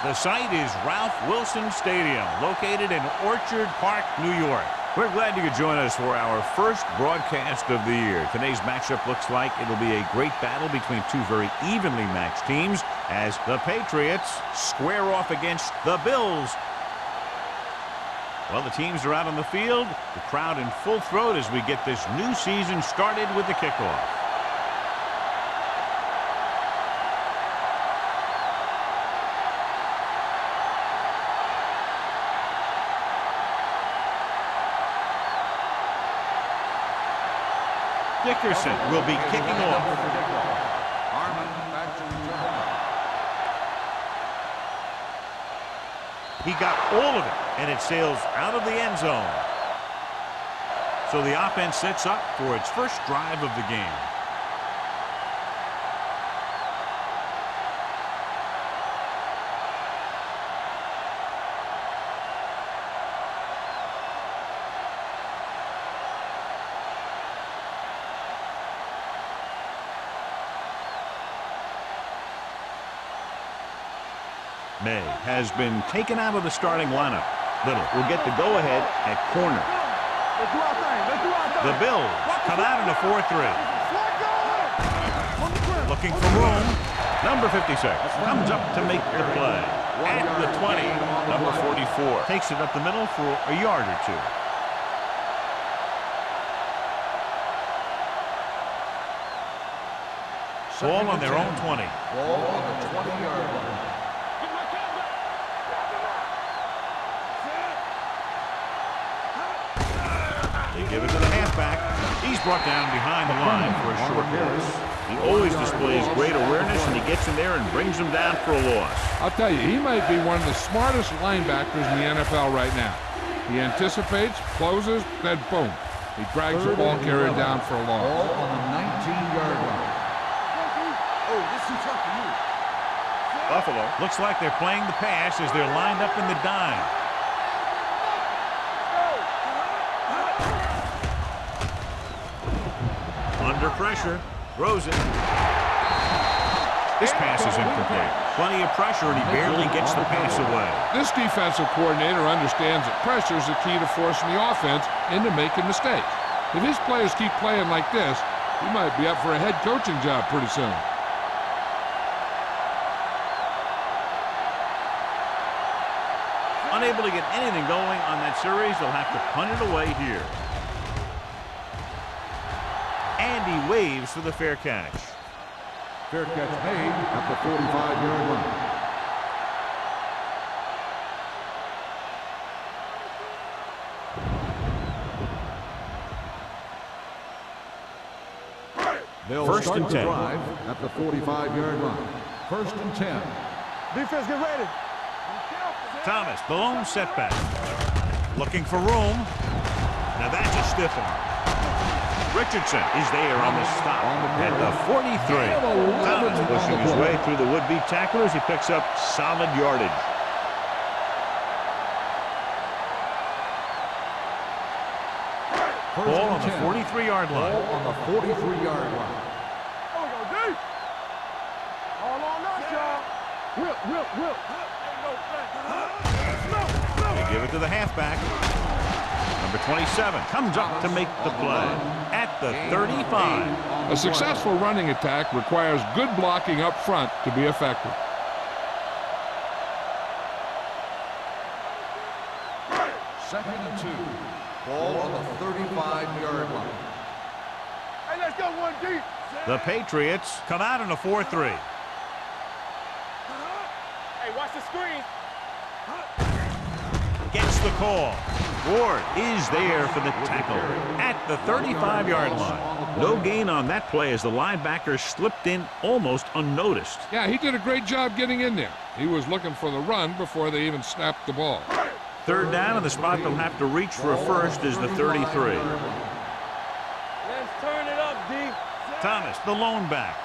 The site is Ralph Wilson Stadium, located in Orchard Park, New York. We're glad you could join us for our first broadcast of the year. Today's matchup looks like it'll be a great battle between two very evenly matched teams as the Patriots square off against the Bills. Well, the teams are out on the field, the crowd in full throat as we get this new season started with the kickoff. Dickerson will be kicking off. He got all of it, and it sails out of the end zone. So the offense sets up for its first drive of the game. May has been taken out of the starting lineup. Little will get the go-ahead at corner. The Bills come out in a 4-3. Looking for room. Number 56 comes up to make the play. At the 20, number 44 takes it up the middle for a yard or two. Ball on their own 20. Ball on the 20-yard line. Give it to the halfback. He's brought down behind the line for a short loss. He always displays great awareness, and he gets in there and brings him down for a loss. I'll tell you, he might be one of the smartest linebackers in the NFL right now. He anticipates, closes, then boom. He drags the ball carrier down for a loss. Ball on the 19-yard line. Oh, this is tough for you. Buffalo looks like they're playing the pass as they're lined up in the dime. Under pressure, throws it. This pass is incomplete. Plenty of pressure, and he barely gets the pass away. This defensive coordinator understands that pressure is the key to forcing the offense into making mistakes. If his players keep playing like this, he might be up for a head coaching job pretty soon. Unable to get anything going on that series, they'll have to punt it away here. And he waves for the fair catch. Fair catch made at the 45-yard line. They'll First start and the 10. drive at the 45-yard line. First and 10. Defense, get ready. Thomas, the lone setback. Looking for room. Now that's a stiff one. Richardson is there on the stop at the 43. Thomas pushing his way through the would-be tacklers. He picks up solid yardage. Ball on the 43-yard line. Ball on the 43-yard line. Oh, we go deep. All on us, y'all. Whip. They give it to the halfback. Number 27 comes up to make the play at the 35. A successful running attack requires good blocking up front to be effective. Second and 2. Ball on the 35-yard line. Hey, let's go one deep. The Patriots come out in a 4-3. Hey, watch the screen. Gets the call. Ward is there for the tackle at the 35-yard line. No gain on that play as the linebacker slipped in almost unnoticed. Yeah, he did a great job getting in there. He was looking for the run before they even snapped the ball. Third down, and the spot they'll have to reach for a first is the 33. Let's turn it up, D. Thomas, the lone back.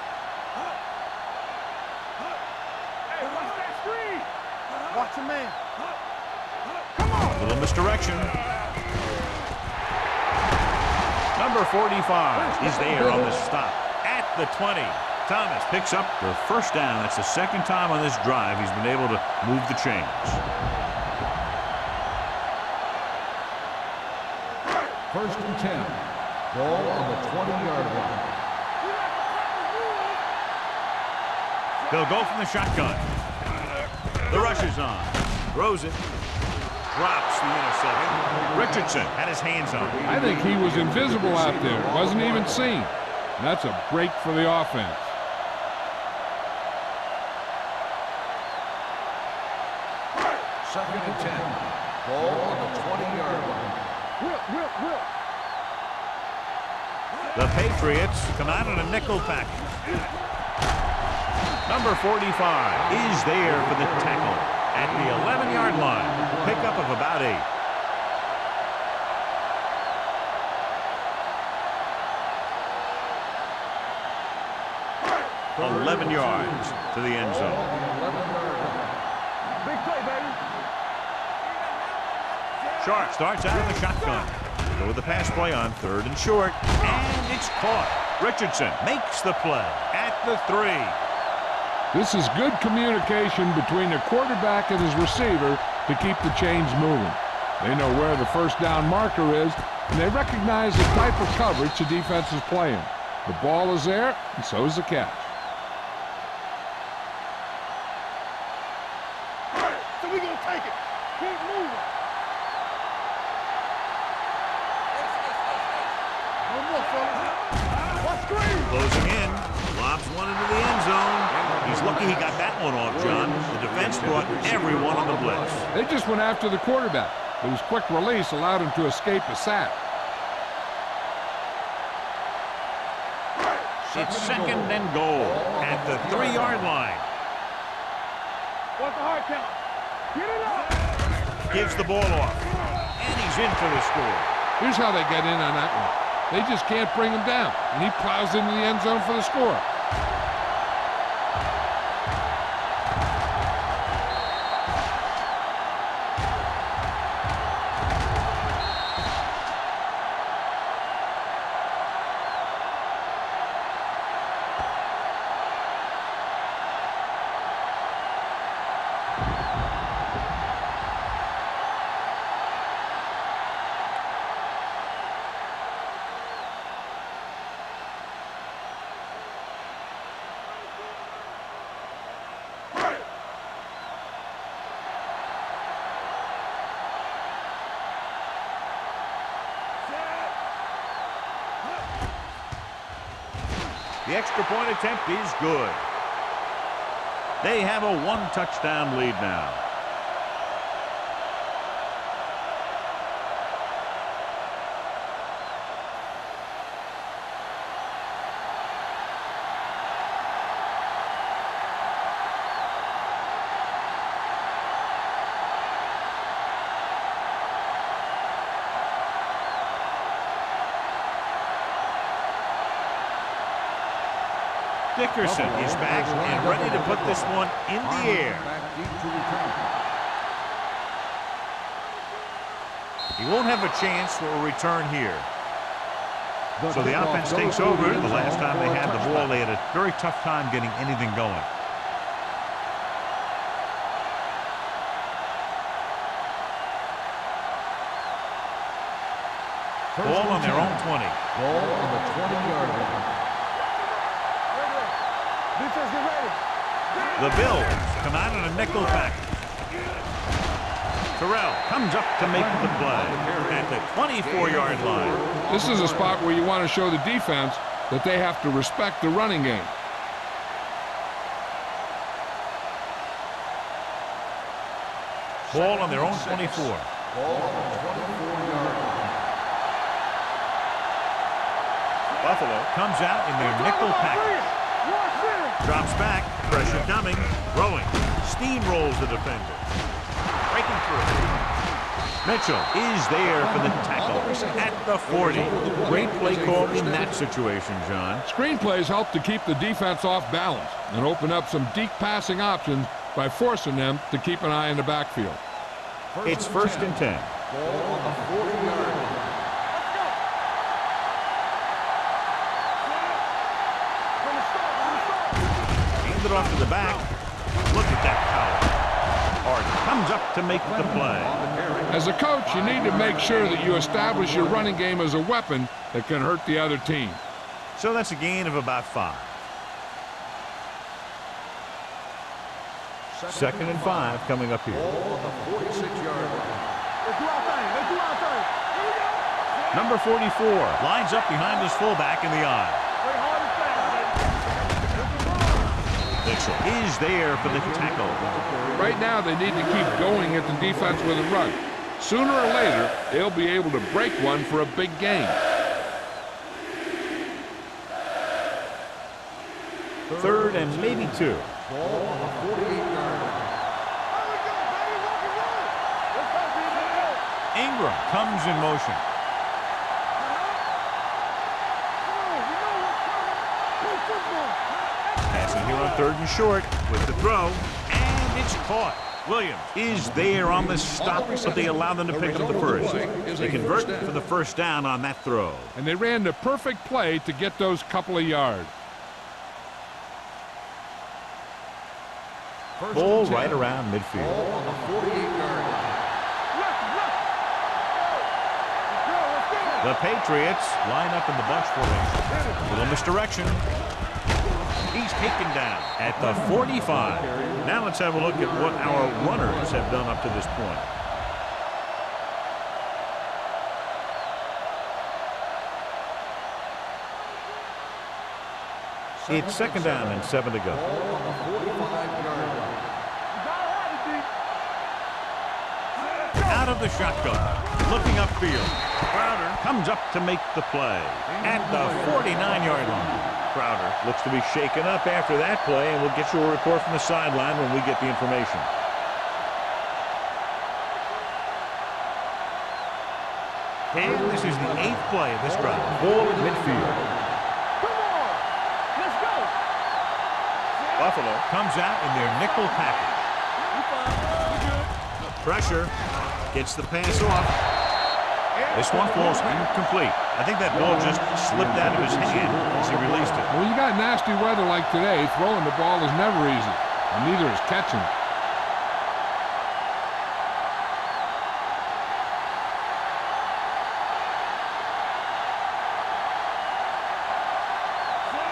Hey, watch that screen. Watch your man. Little misdirection. Number 45 is there on the stop at the 20. Thomas picks up the first down. That's the second time on this drive he's been able to move the chains. First and 10. Ball on the 20-yard line. They'll go from the shotgun. The rush is on. Throws it. Drops the interception. Richardson had his hands on it. I think he was invisible out there. Wasn't even seen. And that's a break for the offense. Second and 10. Ball on the 20-yard line. Whip. The Patriots come out in a nickel package. Number 45 is there for the tackle at the 11-yard line. Pickup of about 8. Third 11 yards to the end zone. Big play, baby. Sharp starts out of the shotgun. Go with the pass play on 3rd and short. And it's caught. Richardson makes the play at the 3. This is good communication between the quarterback and his receiver to keep the chains moving. They know where the first down marker is, and they recognize the type of coverage the defense is playing. The ball is there, and so is the catch. So we gonna take it. Keep moving. No more, fellas. What screen? Closing in. Lobs one into the end zone. He's lucky he got that one off, John. The defense brought everyone on the blitz. They just went after the quarterback. His quick release allowed him to escape a sack. It's second and goal at the 3-yard line. What's the hard count? Get it up. Gives the ball off. And he's in for the score. Here's how they get in on that one. They just can't bring him down, and he plows into the end zone for the score. The extra point attempt is good. They have a 1-touchdown lead now. Dickerson is back and ready to put this one in the air. He won't have a chance for a return here. So the offense takes over. The last time they had the ball, they had a very tough time getting anything going. Ball on their own 20. Ball on the 20-yard line. Defense, get ready. The Bills come out in a nickel package. Terrell comes up to make the play at the 24-yard line. This is a spot where you want to show the defense that they have to respect the running game. Ball on their own 24. Ball on the 24-yard line. Buffalo comes out in their nickel package. Drops back, pressure coming, throwing, steamrolls the defender. Breaking through. Mitchell is there for the tackle at the 40. Great play call in that situation, John. Screenplays help to keep the defense off balance and open up some deep passing options by forcing them to keep an eye in the backfield. It's first and 10. Ball on the 40-yard line. to make the play. As a coach, you need to make sure that you establish your running game as a weapon that can hurt the other team. So that's a gain of about 5. 2nd and 5 coming up here. Ball on the 46-yard line. Let's do our thing. Let's do our thing. Here we go. Number 44 lines up behind his fullback in the eye. Play hard and fast, baby. Dixon is there for the tackle. Right now, they need to keep going at the defense with a run. Sooner or later, they'll be able to break one for a big gain. 3rd and maybe 2. Ball on the 48-yard line. There we go, baby. Rock and roll. Let's go, baby. Let's go. Ingram comes in motion. Passing here on 3rd and short with the throw, and it's caught. Williams is there on the stop, but they allow them to pick up the first. They convert for the first down on that throw. And they ran the perfect play to get those couple of yards. Ball right around midfield. Ball on the 48-yard line. The Patriots line up in the bunch formation. Little misdirection. He's taken down at the 45. Now let's have a look at what our runners have done up to this point. It's 2nd down and 7 to go. Ball on the 45-yard line. Out of the shotgun, looking upfield. Crowder comes up to make the play at the 49-yard line. Crowder looks to be shaken up after that play, and we'll get you a report from the sideline when we get the information. And this is the 8th play of this drive. Ball at midfield. Come on. Let's go. Buffalo comes out in their nickel package. Pressure. Gets the pass off. This one falls incomplete. I think that ball just slipped out of his hand as he released it. When you got nasty weather like today, throwing the ball is never easy, and neither is catching it.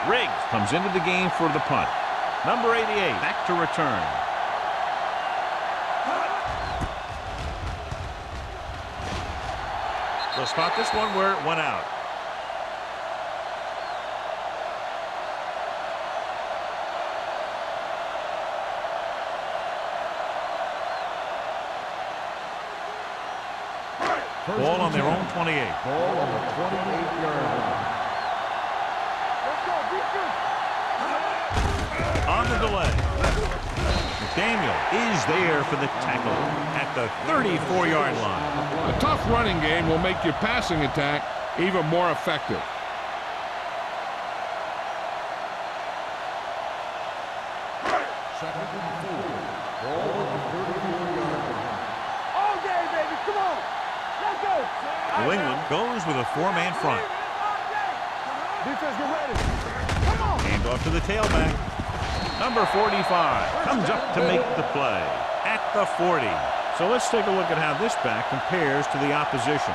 Riggs comes into the game for the punt. Number 88 back to return. They'll spot this one where it went out. Ball on their own 28. Ball on the 28-yard line. Let's go. Defense. On the delay. McDaniel is there for the tackle at the 34-yard line. A tough running game will make your passing attack even more effective. Second and 4. Ball on the 34-yard line. All day, baby. Come on. Let's go. New England goes with a 4-man front. Defense, get ready. Come on. Hand off to the tailback. Number 45 comes up to make the play at the 40. So let's take a look at how this back compares to the opposition.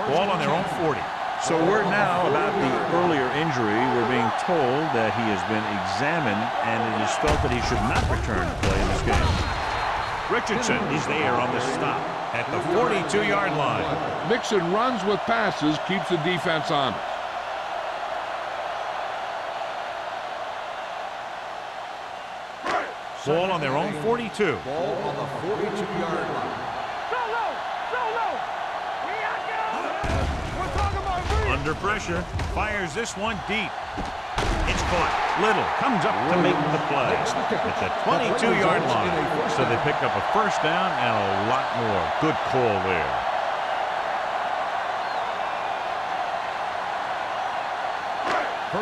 Ball on their own 40. So word now about the earlier injury. We're being told that he has been examined and it is felt that he should not return to play in this game. Richardson is there on the stop at the 42-yard line. Mixing runs with passes keeps the defense honest. Ball on their own 42. Ball on the 42-yard line. Go low. Go low. Here I go. We're talking about breathe. Under pressure, fires this one deep. It's caught. Little comes up to make the play at the 22-yard line. So they pick up a first down and a lot more. Good call there.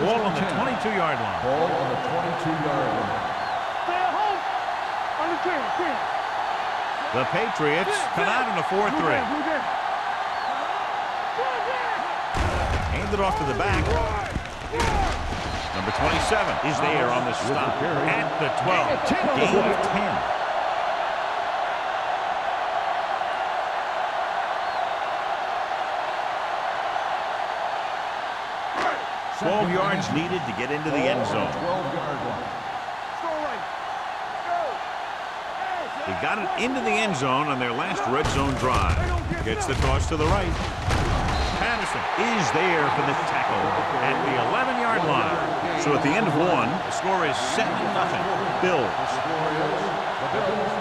Ball on the 22-yard line. Ball on the 22-yard line. Stay at home. On the 10. The Patriots come out in a 4-3. Hand it off to the back. Number 27 is there on the stop at the 12. Gain of 10. 12 yards needed to get into the end zone. 12-yard line. He got it into the end zone on their last red zone drive. Gets the toss to the right. Patterson is there for the tackle at the 11-yard line. So at the end of one, the score is 7-0. Bills. The score is the Bills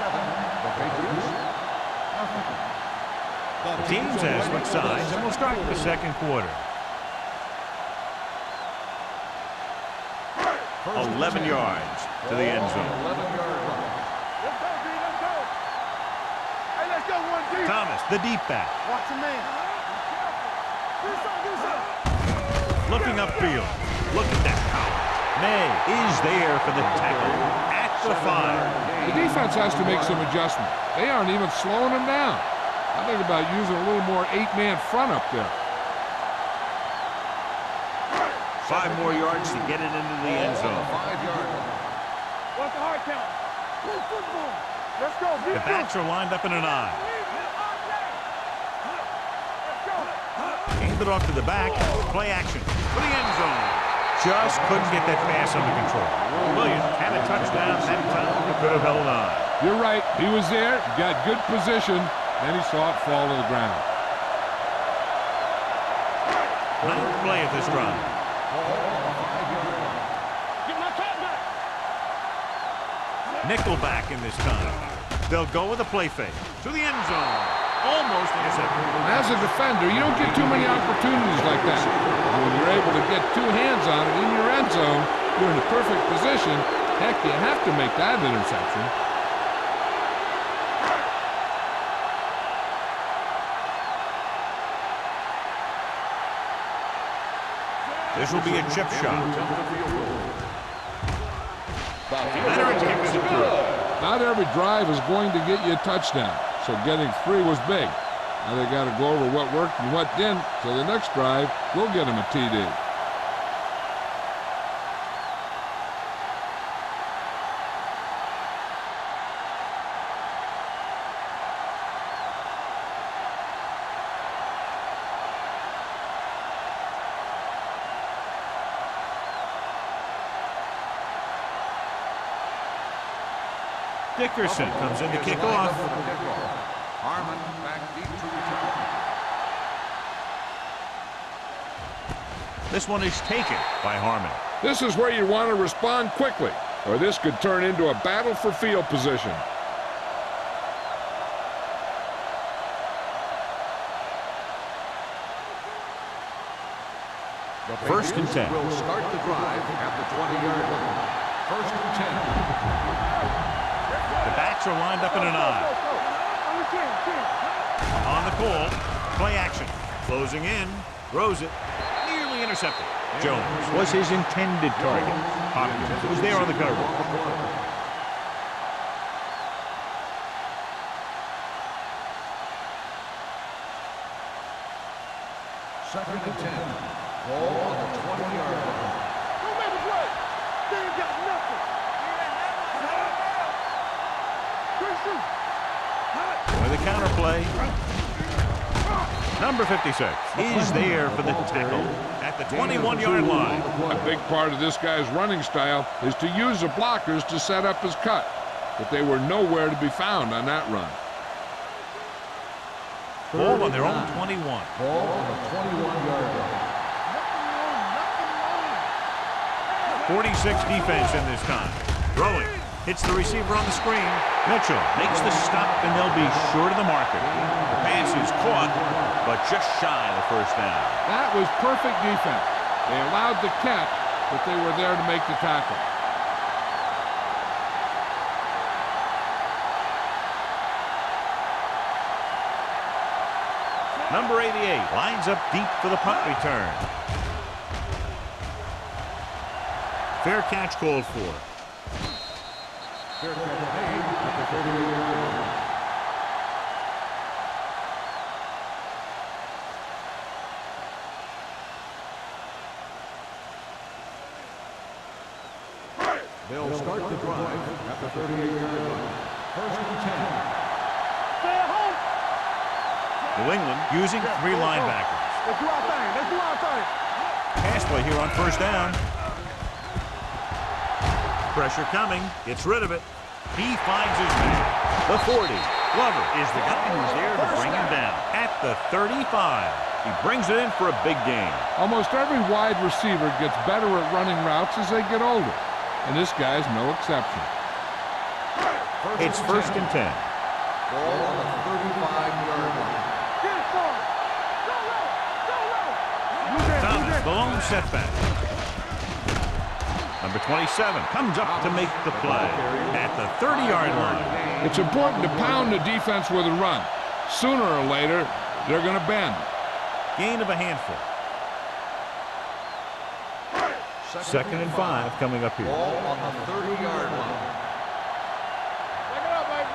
7, the Patriots nothing. The teams have switched sides, and we'll start the second quarter. 11 yards to the end zone. 11-yard line. Let's go, D. Let's go. Hey, let's go, one D. Thomas, the deep back. Watch the man. Do something. Looking upfield. Look at that power. May is there for the tackle at the 5. The defense has to make some adjustment. They aren't even slowing them down. I think about using a little more 8-man front up there. 5 more yards to get it into the end zone. 5-yard line. What's the hard count? Play football. Let's go. The backs are lined up in an I. Let's go. Aimed it off to the back. Play action for the end zone. Just couldn't get that pass under control. Williams had a touchdown that time. He could have held on. You're right. He was there, got good position, then he saw it fall to the ground. Ninth play of this drive. Get my cat back. Nickelback in this time. They'll go with a play fake to the end zone. Almost intercepted. As a defender, you don't get too many opportunities like that. When you're able to get 2 hands on it in your end zone, you're in a perfect position. Heck, you have to make that interception. This will be a chip shot. Veteran kick is good. Not every drive is going to get you a touchdown, so getting 3 was big. Now they got to go over what worked and what didn't, so the next drive will get them a TD. Dickerson comes in to kick off. Harmon back deep to return. This one is taken by Harmon. This is where you want to respond quickly, or this could turn into a battle for field position. First and 10. Will start the drive at the 20-yard line. First and 10. The backs are lined up in an I. On the call, play action. Closing in, throws it, nearly intercepted. Jones was his intended target. Hopkins was there on the cover. Second and 10. Ball on the 20-yard line. Don't make a play. They ain't got nothing. With a counter play. Number 56 is there for the tackle at the 21-yard line. A big part of this guy's running style is to use the blockers to set up his cut, but they were nowhere to be found on that run. Ball on their own 21. Ball on the 21-yard line. 46 defense in this time. Throwing. Hits the receiver on the screen. Mitchell makes the stop, and they'll be short of the marker. The pass is caught, but just shy of the first down. That was perfect defense. They allowed the catch, but they were there to make the tackle. Number 88 lines up deep for the punt return. Fair catch called for. Fair catch made at the 38-yard line. They'll start the drive at the 38-yard line. First and 10. Stay at home. New England using three linebackers. Let's do our thing. Let's do our thing. Pass play here on first down. Pressure coming. Gets rid of it. He finds his man. The 40. Glover is the guy who's there to bring him down. At the 35. He brings it in for a big gain. Almost every wide receiver gets better at running routes as they get older, and this guy's no exception. It's first and 10. Ball on the 35-yard line. Get it, son. Go low. Go low. Move in, Thomas, move in. the lone setback. Number 27 comes up to make the play at the 30-yard line. It's important to pound the defense with a run. Sooner or later, they're going to bend. Gain of a handful. Second and 5 coming up here. Ball on the 30-yard line. Back it up, baby.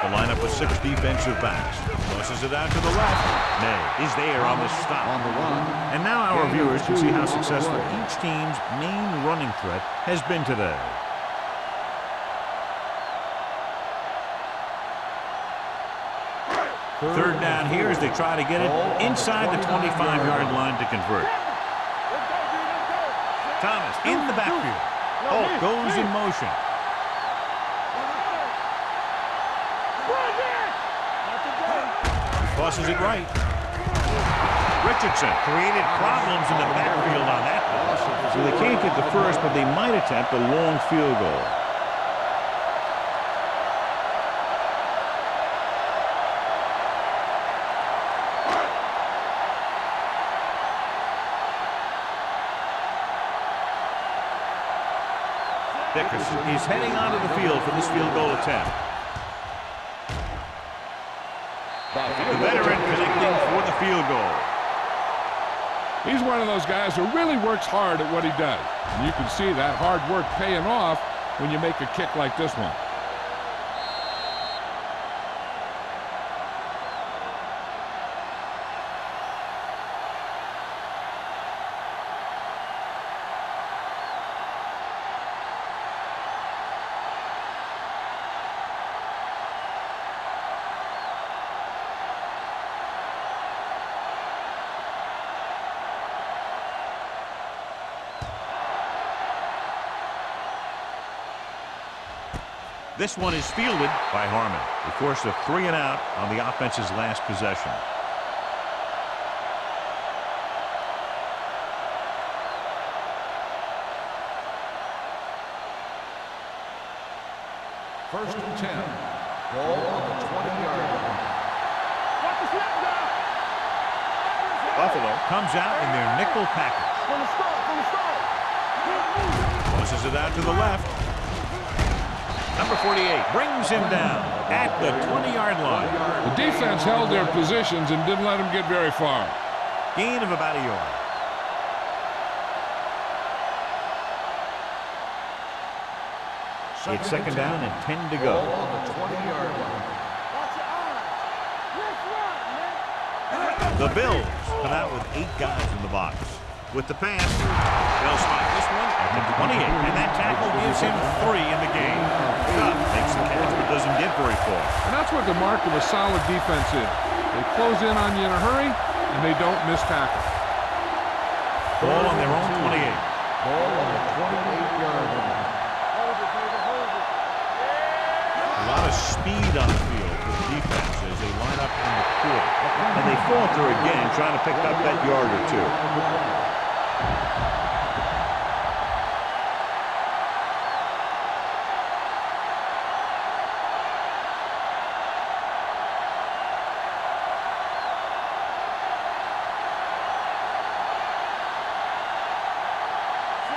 The lineup with 6 defensive backs. Tosses it out to the left. May is there on the stop. On the run. And now our viewers can see how successful each team's main running threat has been today. Third down here as they try to get it inside the 25-yard line to convert. Thomas in the backfield. Holt goes in motion. Tosses it right. Richardson created problems in the backfield on that ball. So they can't get the first, but they might attempt a long field goal. Dickerson is heading onto the field for this field goal attempt. The veteran connecting for the field goal. He's one of those guys who really works hard at what he does. And you can see that hard work paying off when you make a kick like this one. This one is fielded by Harmon. They forced a 3 and out on the offense's last possession. First and 10. Ball on the 20-yard line. Watch the snap now. Buffalo comes out in their nickel package. From the start, from the start. Tosses it out to the left. Number 48 brings him down at the 20-yard line. The defense held their positions and didn't let him get very far. Gain of about a yard. It's second down and 10 to go. Ball on the 20-yard line. Watch your eyes. Let's run, man. The Bills come out with 8 guys in the box. With the pass, they'll spot this one at the 28, and that tackle gives him 3 in the game. Tough makes the catch, but doesn't get very far. And that's what the mark of a solid defense is. They close in on you in a hurry, and they don't miss tackle. Ball on their own 28. Ball on the 28-yard line. Hold it, baby, hold it. A lot of speed on the field for the defense as they line up in the court. And they falter again, trying to pick up that yard or two.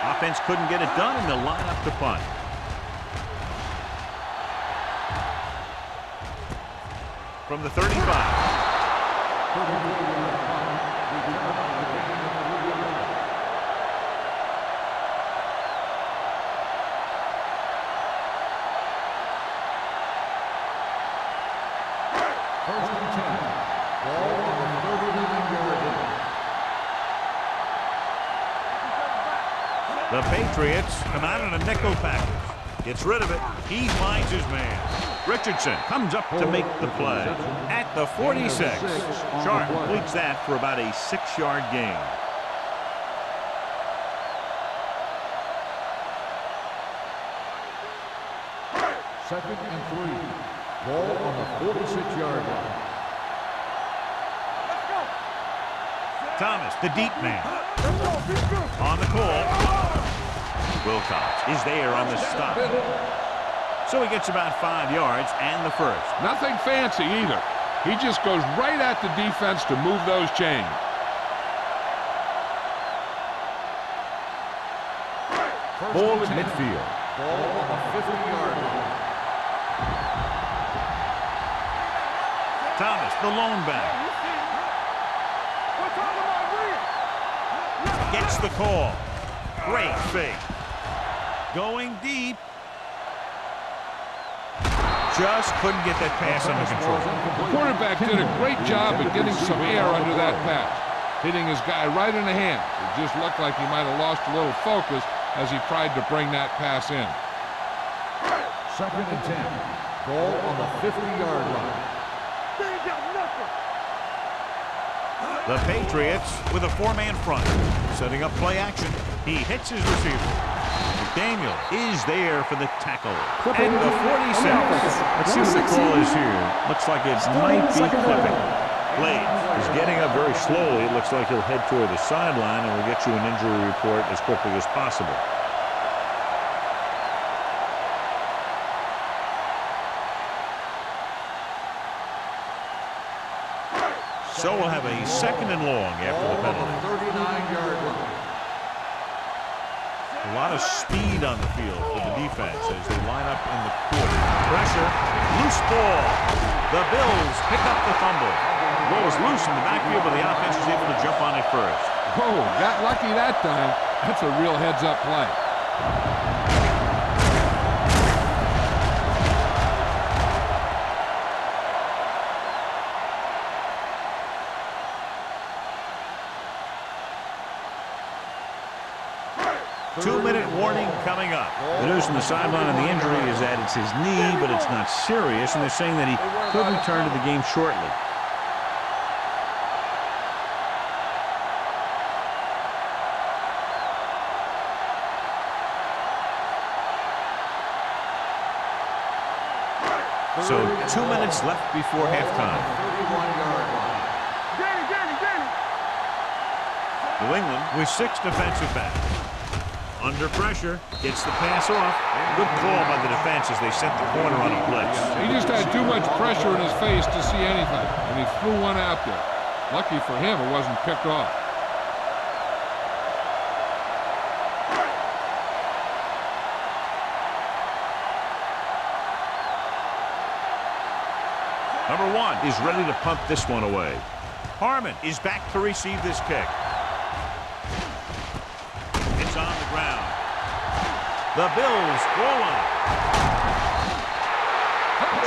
Offense couldn't get it done, and they'll line up to punt. From the 35. First and 10. Ball on the 39-yard line. The Patriots come out in a nickel package. Gets rid of it. He finds his man. Richardson comes up to make the play. At the 46. Sharp completes that for about a 6-yard gain. Second and 3. Ball on the 46-yard line. Thomas, the deep man. On the call. Wilcox is there on the stop. So he gets about 5 yards and the first. Nothing fancy either. He just goes right at the defense to move those chains. Ball at midfield. Ball on the 50-yard line. Thomas, the lone back. Gets the call. Great fake. Going deep. Just couldn't get that pass under control. The quarterback did a great job at getting some air under that pass, hitting his guy right in the hand. It just looked like he might have lost a little focus as he tried to bring that pass in. Second and 10. Ball on the 50-yard line. The Patriots with a 4-man front. Setting up play action. He hits his receiver. McDaniel is there for the tackle. Clipping the 46. Let's see what the call is here. Looks like it might be clipping. Blades is getting up very slowly. It looks like he'll head toward the sideline, and we'll get you an injury report as quickly as possible. So we'll have a second and long after the penalty. 39-yard line. A lot of speed on the field for the defense as they line up in the quarter. Pressure, loose ball. The Bills pick up the fumble. Ball is loose in the backfield, but the offense is able to jump on it first. Oh, got lucky that time. That's a real heads-up play. Two-minute warning coming up. The news from the sideline on the injury is that it's his knee, but it's not serious, and they're saying that he could return to the game shortly. So 2 minutes left before halftime. 31-yard line. New England with 6 defensive backs. Under pressure, gets the pass off. Good call by the defense as they sent the corner on a blitz. He just had too much pressure in his face to see anything, and he threw one out there. Lucky for him, it wasn't picked off. Number 1 is ready to punt this one away. Harmon is back to receive this kick. It's on the ground. The Bills roll on it.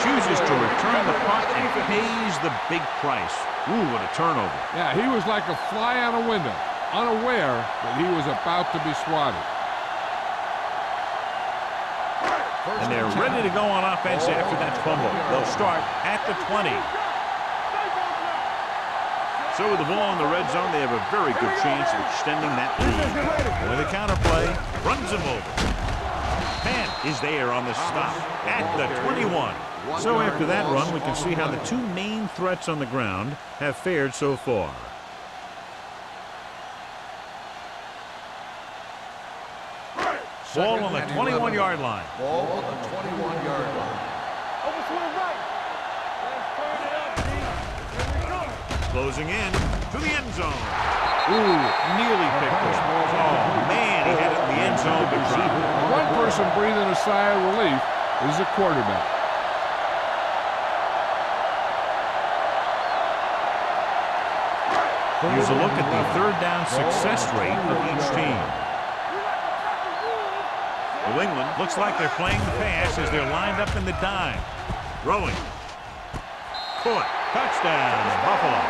Chooses to return the punt and pays the big price. Ooh, what a turnover. Yeah, he was like a fly on a window, unaware that he was about to be swatted. And they're ready to go on offense after that fumble. They'll start at the 20. So with the ball in the red zone, they have a very good chance of extending that lead. With a counter play, runs him over. Penn is there on the stop at the 21. So after that run, we can see how the 2 main threats on the ground have fared so far. Ball on the 21-yard line. Ball on the 21-yard line. Closing in to the end zone. Ooh, nearly picked it. Oh, man, he had it in the end zone but dropped it. One person breathing a sigh of relief is the quarterback. Here's a look at the third down success rate of each team. New England looks like they're playing the pass as they're lined up in the dime. Throwing. Caught. Touchdown, Buffalo.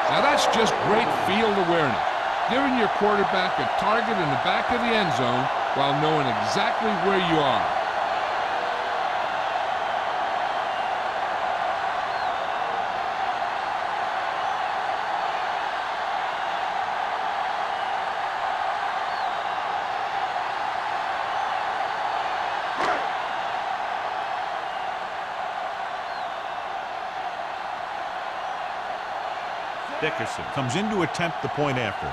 Now that's just great field awareness. Giving your quarterback a target in the back of the end zone while knowing exactly where you are. Dickerson comes in to attempt the point after.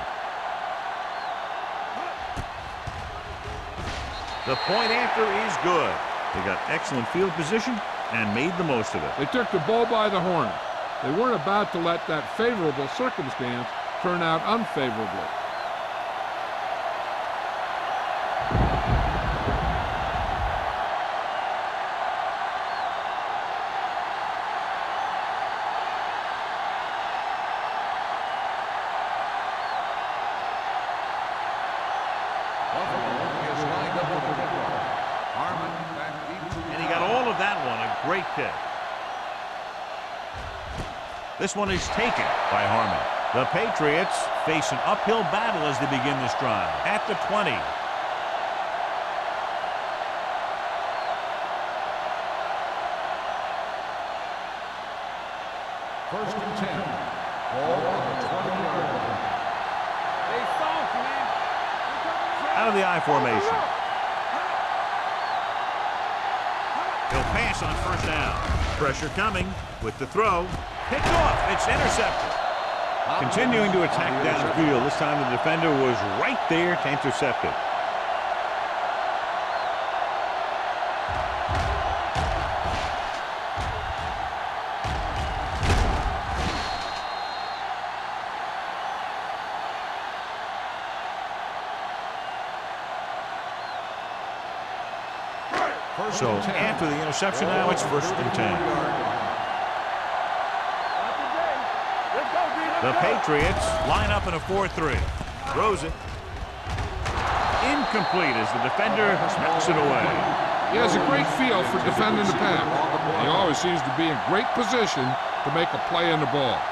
The point after is good. They got excellent field position and made the most of it. They took the bull by the horn. They weren't about to let that favorable circumstance turn out unfavorably. Great kick. This one is taken by Harmon. The Patriots face an uphill battle as they begin this drive. At the 20. First and 10. Ball on the 20-yard line. Hey, soft, man. Out of the I formation. He'll pass on first down. Pressure coming with the throw. Picked off. It's intercepted. Continuing to attack downfield. This time the defender was right there to intercept it. So after the interception now, it's first and 10. The Patriots line up in a 4-3. Throws it. Incomplete as the defender smacks it away. He has a great feel for defending the pass. He always seems to be in great position to make a play on the ball.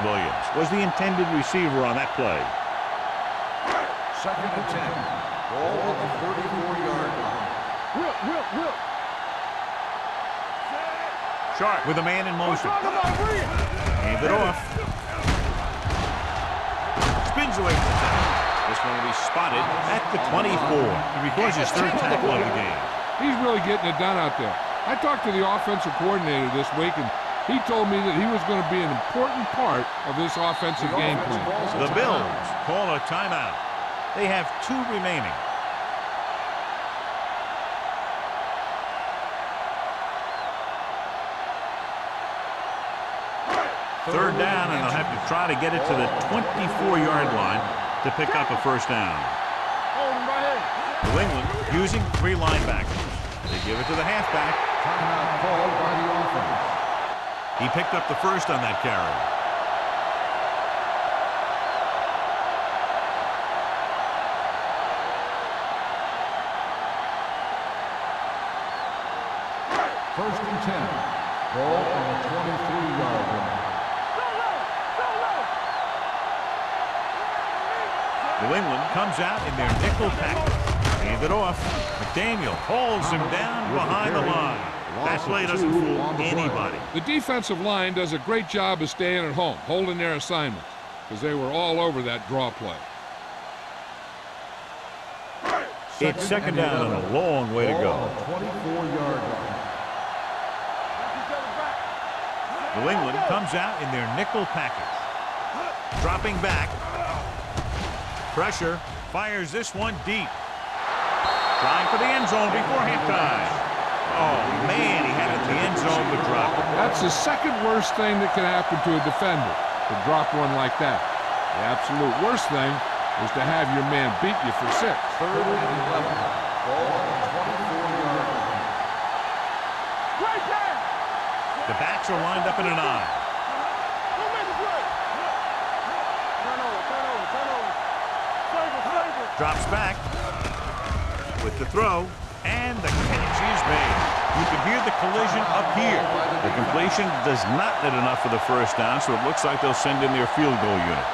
Williams was the intended receiver on that play. Second and 10. Ball on the 34-yard line. Whip. Sharp with a man in motion. Hand it off. Spins away from the tackle. This one will be spotted at the 24. He records his third tackle of the game. He's really getting it done out there. I talked to the offensive coordinator this week, and he told me that he was going to be an important part of this offensive game plan. The Bills call a timeout. They have 2 remaining. Third down, and they'll have to try to get it to the 24-yard line to pick up a first down. New England using 3 linebackers. They give it to the halfback. Timeout called by the offense. He picked up the first on that carry. First and 10. Ball on the 23-yard line. New England comes out in their nickel package. Hand it off. McDaniel holds him down behind the line. That play doesn't fool anybody. The defensive line does a great job of staying at home, holding their assignments, because they were all over that draw play. It's second down and a long way to go. 24-yard line. New England comes out in their nickel package. Dropping back. Pressure. Fires this one deep. Trying for the end zone before halftime. Oh, man, he had it in the end zone but dropped it. That's the second worst thing that can happen to a defender, to drop one like that. The absolute worst thing is to have your man beat you for 6. Third and 11. Ball on the 24-yard line. Right there. The backs are lined up in an I. Don't make a play. Turn over. Favor. Drops back with the throw, and the catch is made. You can hear the collision up here. The completion does not net enough for the first down, so it looks like they'll send in their field goal unit.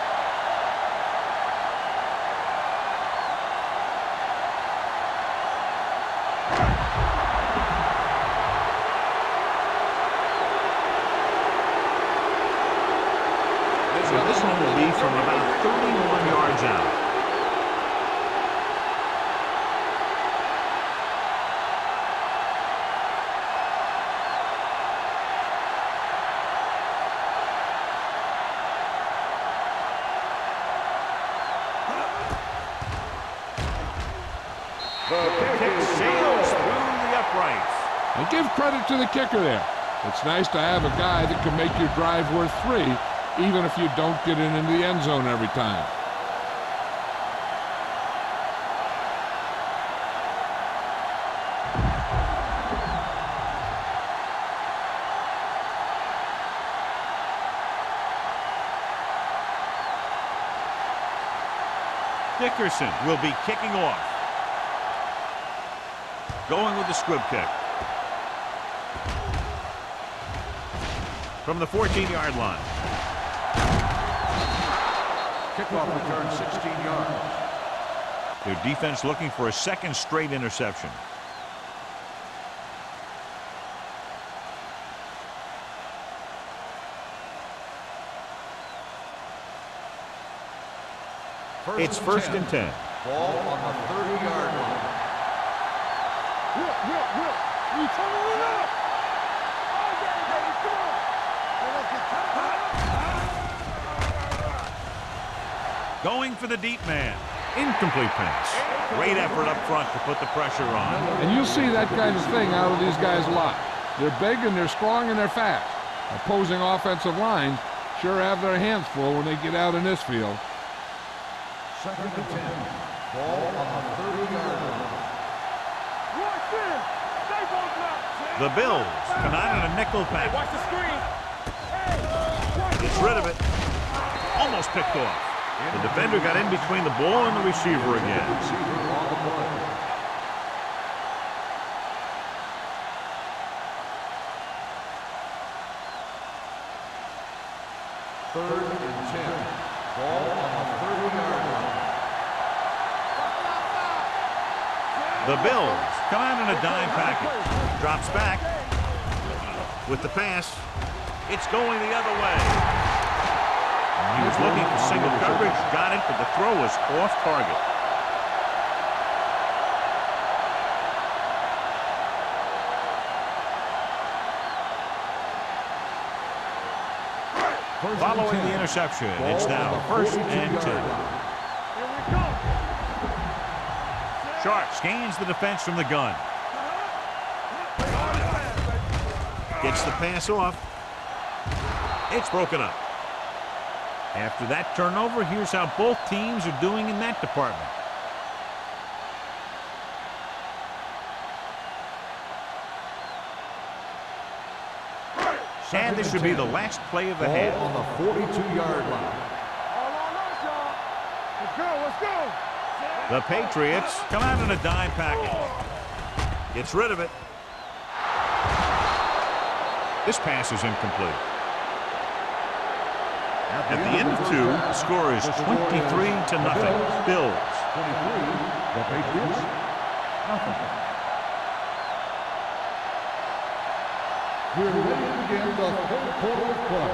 out. The kick sails through the uprights. And give credit to the kicker there. It's nice to have a guy that can make your drive worth 3, even if you don't get it into the end zone every time. Dickerson will be kicking off. Going with the squib kick. From the 14-yard line. Kickoff return 16 yards. Their defense looking for a second straight interception. It's first and 10. Ball on the 30-yard line. You turn it up. Oh, baby, come on. Going for the deep man. Incomplete pass. Great effort up front to put the pressure on. And you'll see that kind of thing out of these guys a lot. They're big and they're strong and they're fast. Opposing offensive lines sure have their hands full when they get out in this field. Second and 10. Ball on the 30-yard line. The Bills come out in a nickel pack. Watch the screen. Gets rid of it. Almost picked off. The defender got in between the ball and the receiver again. Receiver on the play. Third and 10. Ball on the 30-yard line. The Bills come out in a dime package. Drops back. With the pass. It's going the other way. He was looking for single coverage. Got it, but the throw was off target. Following the interception, it's now first and 10. Sharp scans the defense from the gun. Gets the pass off. It's broken up. After that turnover, here's how both teams are doing in that department. And this should be the last play of the half. Ball on the 42-yard line. Let's go. The Patriots come out in a dime package. Gets rid of it. This pass is incomplete. At the end of 2, the score is 23-0. Bills. 23, the Patriots, nothing. We're ready to begin the third quarter of play.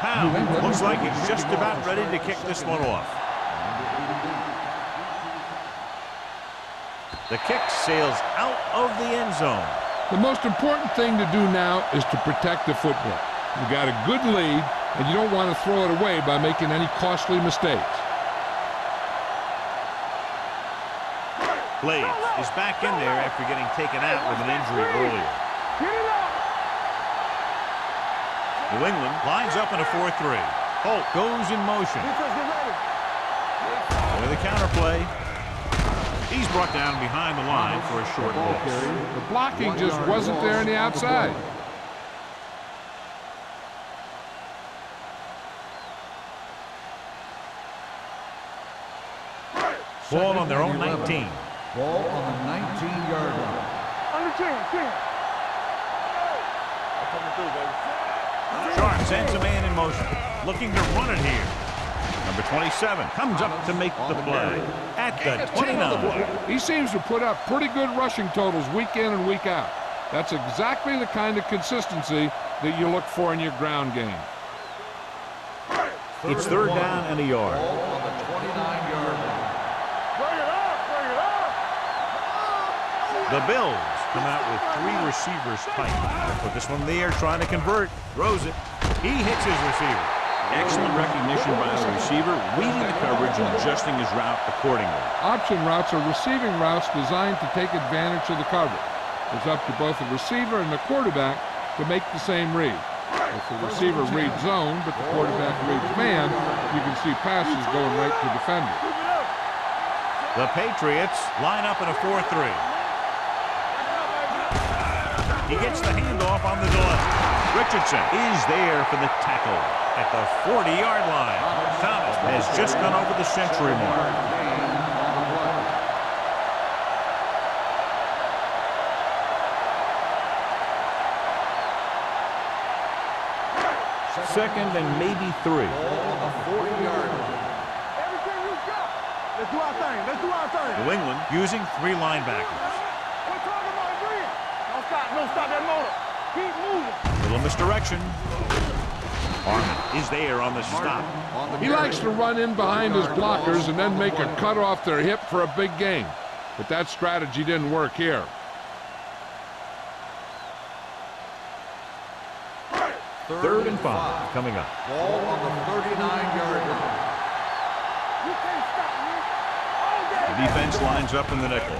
Pound looks like he's just about ready to kick this one off. The kick sails out of the end zone. The most important thing to do now is to protect the football. You got a good lead, and you don't want to throw it away by making any costly mistakes. Blades is back in there after getting taken out with an injury earlier. New England lines up in a 4-3. Holt goes in motion. With a counterplay. He's brought down behind the line for a short loss. The blocking just wasn't there on the outside. Ball on their own 19. Ball on the 19-yard line. Under 10. Sharp sends a man in motion. Looking to run it here. Number 27 comes up to make the play at the 29. He seems to put up pretty good rushing totals week in and week out. That's exactly the kind of consistency that you look for in your ground game. It's third down and a yard. Ball on the 29-yard line. Bring it up, bring it up. The Bills come out with 3 receivers tight. Put this one in the air, trying to convert. Throws it. He hits his receiver. Excellent recognition by the receiver, reading the coverage and adjusting his route accordingly. Option routes are receiving routes designed to take advantage of the coverage. It's up to both the receiver and the quarterback to make the same read. If the receiver reads zone, but the quarterback reads man, you can see passes going right to defenders. The Patriots line up in a 4-3. He gets the handoff on the delay. Richardson is there for the tackle at the 40-yard line. Thomas has just gone over the century mark. Second and maybe 3. Ball on the 40-yard line. Everything you got. Let's do our thing. Let's do our thing. New England using 3 linebackers. We're talking about green. Don't stop that motor. Keep moving. Little misdirection. Harmon is there on the stop. He likes to run in behind his blockers and then make a cut off their hip for a big gain. But that strategy didn't work here. Third and 5 coming up. Ball on the 39-yard line. You can't stop me. All day. The defense lines up in the nickel.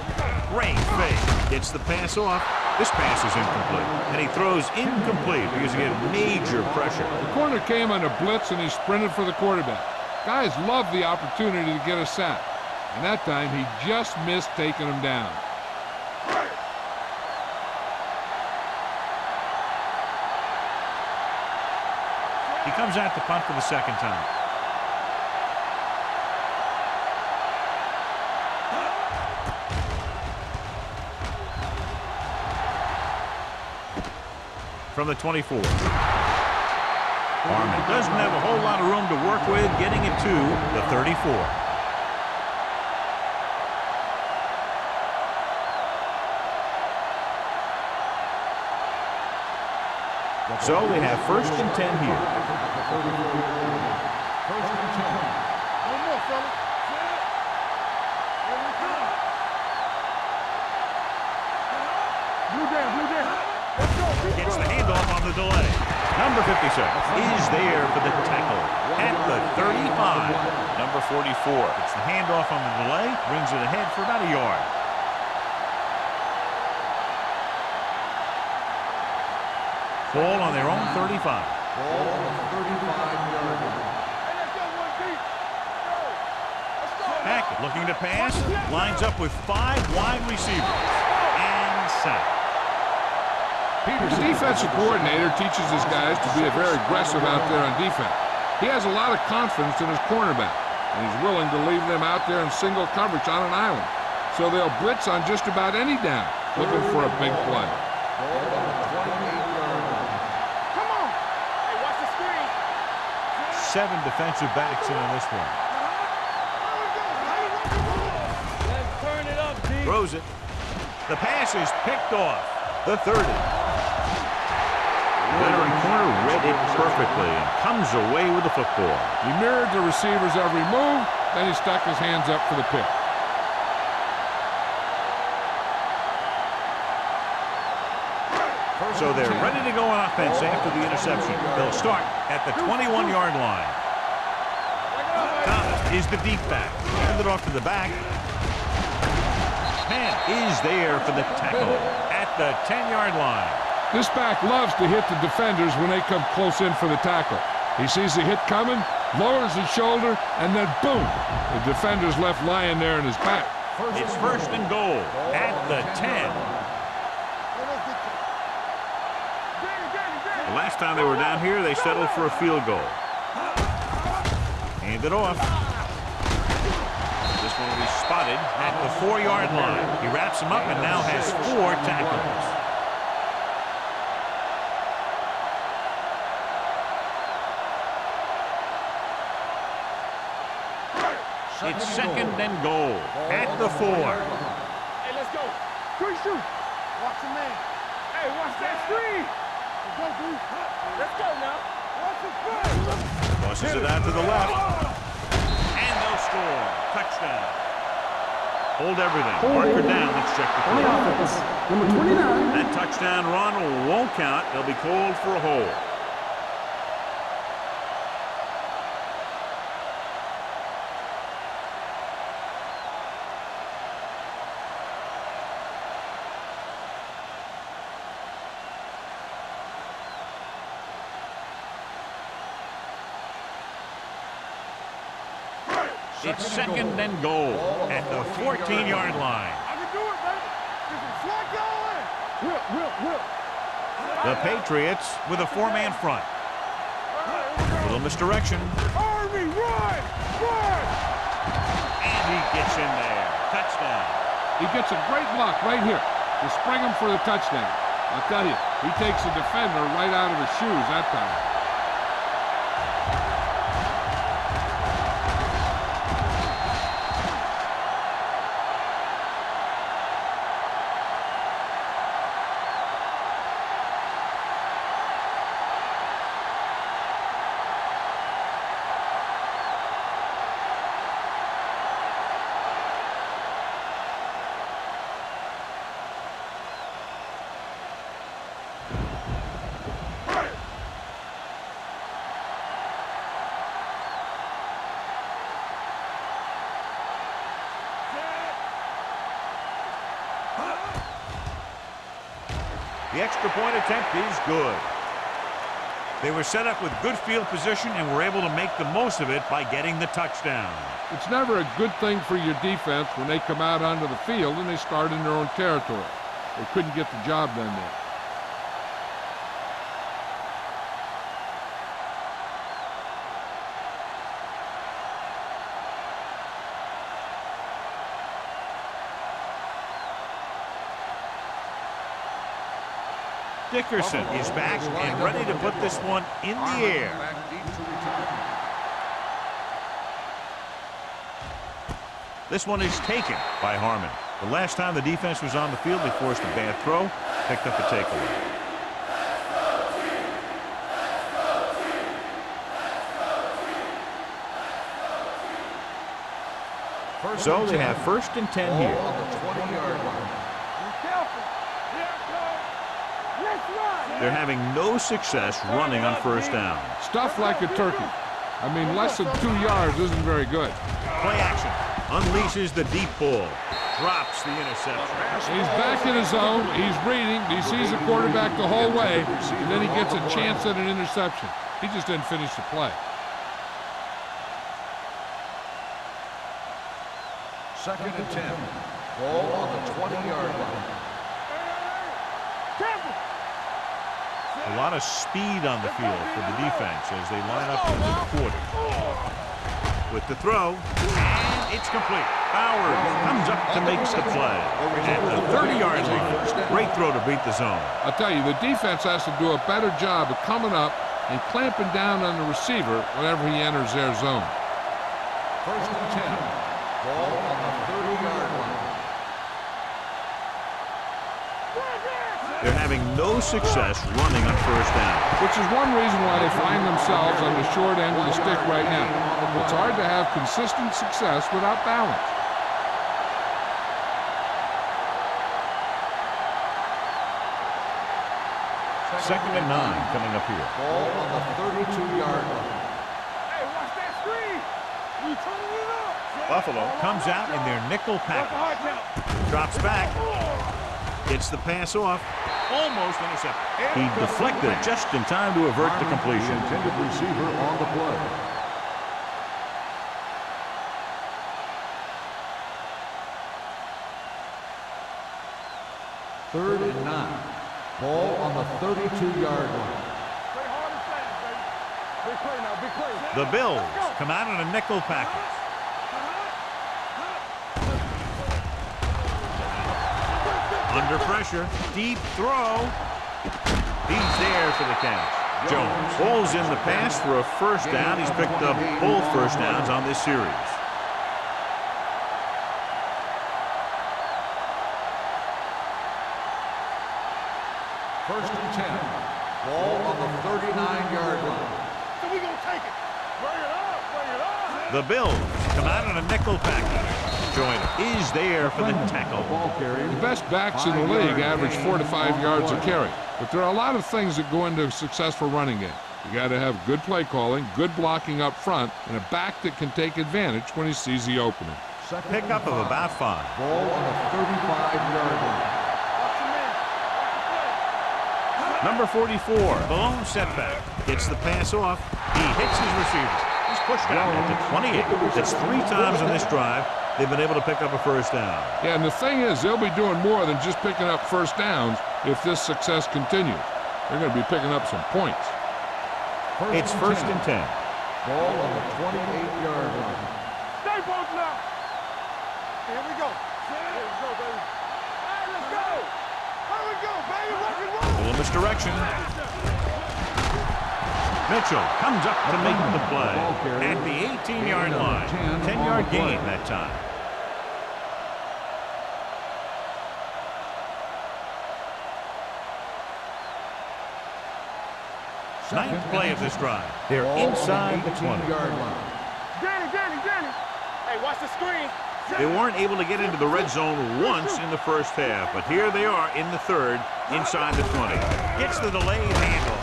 Great fake. Gets the pass off. This pass is incomplete. And he throws incomplete because he had major pressure. The corner came on a blitz and he sprinted for the quarterback. Guys love the opportunity to get a sack. And that time he just missed taking him down. He comes out to punt for the second time. From the 24. Harmon doesn't have a whole lot of room to work with, getting it to the 34. So they have first and 10 here. First and 10. No more, fella. Here we come. Blue down. Let's go. Gets the handoff on the delay. Number 56 is there for the tackle at the 35. Number 44 gets the handoff on the delay, brings it ahead for about a yard. Ball on their own 35. Ball on the 35-yard line. Hey, let's go one deep. Let's go. Hackett looking to pass, lines up with 5 wide receivers. And sack. Peter's defensive coordinator teaches his guys to be very aggressive out there on defense. He has a lot of confidence in his cornerback, and he's willing to leave them out there in single coverage on an island. So they'll blitz on just about any down, looking for a big play. Ball on the 28-yard line. Come on. Hey, watch the screen. 7 defensive backs in on this one. Let's turn it up, D. Throws it. The pass is picked off. The 30. Veteran corner read it perfectly and comes away with the football. He mirrored the receiver's every move, then he stuck his hands up for the pick. So they're ready to go on offense after the interception. They'll start at the 21-yard line. Thomas is the deep back. Hand it off to the back. Penn is there for the tackle at the 10-yard line. This back loves to hit the defenders when they come close in for the tackle. He sees the hit coming, lowers his shoulder, and then boom! The defender's left lying there in his back. It's first and goal at the 10. The last time they were down here, they settled for a field goal. Hand it off. This one will be spotted at the 4-yard line. He wraps him up and now has 4 tackles. It's second and goal at the 4. Hey, let's go. Quick shoot. Watch your man. Hey, watch that screen. Let's go, dude. Let's go now. Watch the screen. Tosses it out to the left. And they'll score. Touchdown. Hold everything. Marker down. Let's check the On the call. offense, number 29. That touchdown run won't count. They'll be called for a hold. It's second and goal at the 14-yard line. I can do it, baby. This is flat going. Whip. The Patriots with a 4-man front. Little misdirection. Army, run! And he gets in there. Touchdown. He gets a great block right here to spring him for the touchdown. I'll tell you, he takes the defender right out of his shoes that time. The extra point attempt is good. They were set up with good field position and were able to make the most of it by getting the touchdown. It's never a good thing for your defense when they come out onto the field and they start in their own territory. They couldn't get the job done there. Dickerson is back and ready to put this one in the air. This one is taken by Harmon. The last time the defense was on the field, they forced a bad throw, picked up a takeaway. So they have 1st and 10 here. On the 20-yard line. They're having no success running on 1st down. Stuff like a turkey. I mean, less than 2 yards isn't very good. Play action. Unleashes the deep ball. Drops the interception. He's back in his zone. He's reading. He sees the quarterback the whole way, and then he gets a chance at an interception. He just didn't finish the play. 2nd and 10. Ball on the 20-yard line. A lot of speed on the field for the defense as they line up in the quarter. With the throw, and it's complete. Bowers comes up to make the play. At the 30-yard line, great throw to beat the zone. I'll tell you, the defense has to do a better job of coming up and clamping down on the receiver whenever he enters their zone. 1st and 10. Ball on the 30-yard line. They're having no success running on 1st down. Which is one reason why they find themselves on the short end of the stick right now. It's hard to have consistent success without balance. Second and 9 coming up here. Ball on the 32-yard line. Hey, watch that screen. You turning it up. Buffalo comes out in their nickel package. Drops back. Gets the pass off. Almost intercepted. He deflected it just in time to avert the completion. Intended receiver on the play. Third and 9. Ball on the 32-yard line. Play hard and fast, baby. Big play now, big play. The Bills come out in a nickel package. Under pressure, deep throw. He's there for the catch. Jones pulls in the pass for a 1st down. He's picked up both 1st downs on this series. First and 10. Ball on the 39-yard line. So we gonna take it. Bring it up, bring it up. The Bills come out in a nickel package. Joyner is there for the tackle. The best backs in the league average 4 to 5 yards a carry. But there are a lot of things that go into a successful running game. You got to have good play calling, good blocking up front, and a back that can take advantage when he sees the opening. Pickup of about 5. Ball on the 35-yard line. Number 44, the lone setback. Gets the pass off. He hits his receiver. He's pushed out at the 28. That's 3 times on this drive they've been able to pick up a first down. Yeah, and the thing is, they'll be doing more than just picking up first downs if this success continues. They're going to be picking up some points. It's first and 10. Ball on the 28-yard line. Stay both now. Here we go. Here we go, baby. All right, let's go. Here we go, baby. Rock and roll. A little misdirection. Mitchell comes up to make the play at the 18-yard line. 10-yard gain that time. Ninth play of this drive. They're inside the 20. Danny. Hey, watch the screen. They weren't able to get into the red zone once in the first half, but here they are in the third, inside the 20. Gets the delayed handle.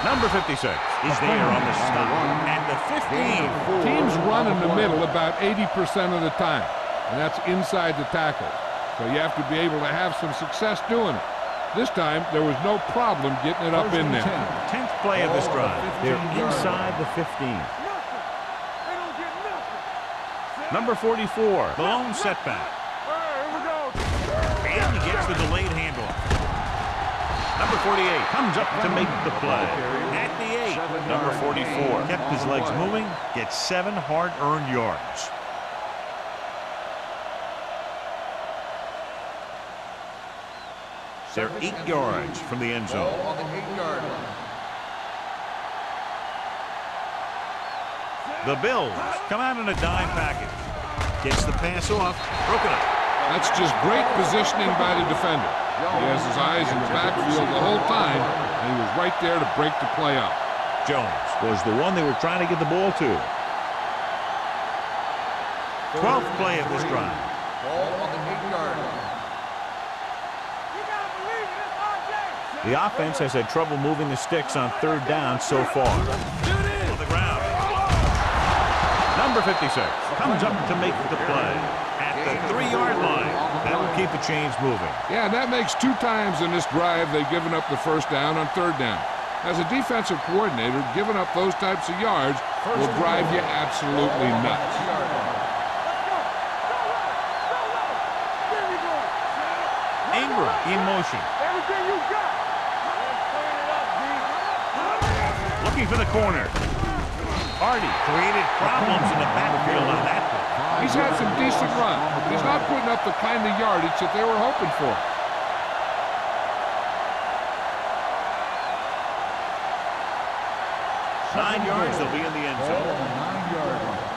Number 56 is there on the stop. And the 15. Teams run in the middle about 80% of the time, and that's inside the tackle. So you have to be able to have some success doing it. This time, there was no problem getting it up in there. 10th play of this drive. They're inside the 15. They don't get nothing. Number 44, the lone setback. All right, here we go. And he gets the delayed handoff. Number 48 comes up to make the play. At the 8, number 44 kept his legs moving, gets 7 hard-earned yards. They're 8 yards from the end zone. Ball on the 8-yard line. The Bills come out in a dime package. Gets the pass off. Broken up. That's just great positioning by the defender. He has his eyes in the backfield the whole time, and he was right there to break the play up. Jones was the one they were trying to get the ball to. 12th play of this drive. Ball on the 8-yard line. The offense has had trouble moving the sticks on third down so far. On the ground. Number 56 comes up to make the play at the 3-yard line. That will keep the chains moving. Yeah, that makes 2 times in this drive they've given up the first down on third down. As a defensive coordinator, giving up those types of yards will drive you absolutely nuts. Ingram in motion. Everything you got. Looking for the corner. Hardy created problems in the backfield on that one. He's had some decent runs. He's not putting up the kind of yardage that they were hoping for. Nine yards, they'll be in the end Ball zone. on the 9-yard line.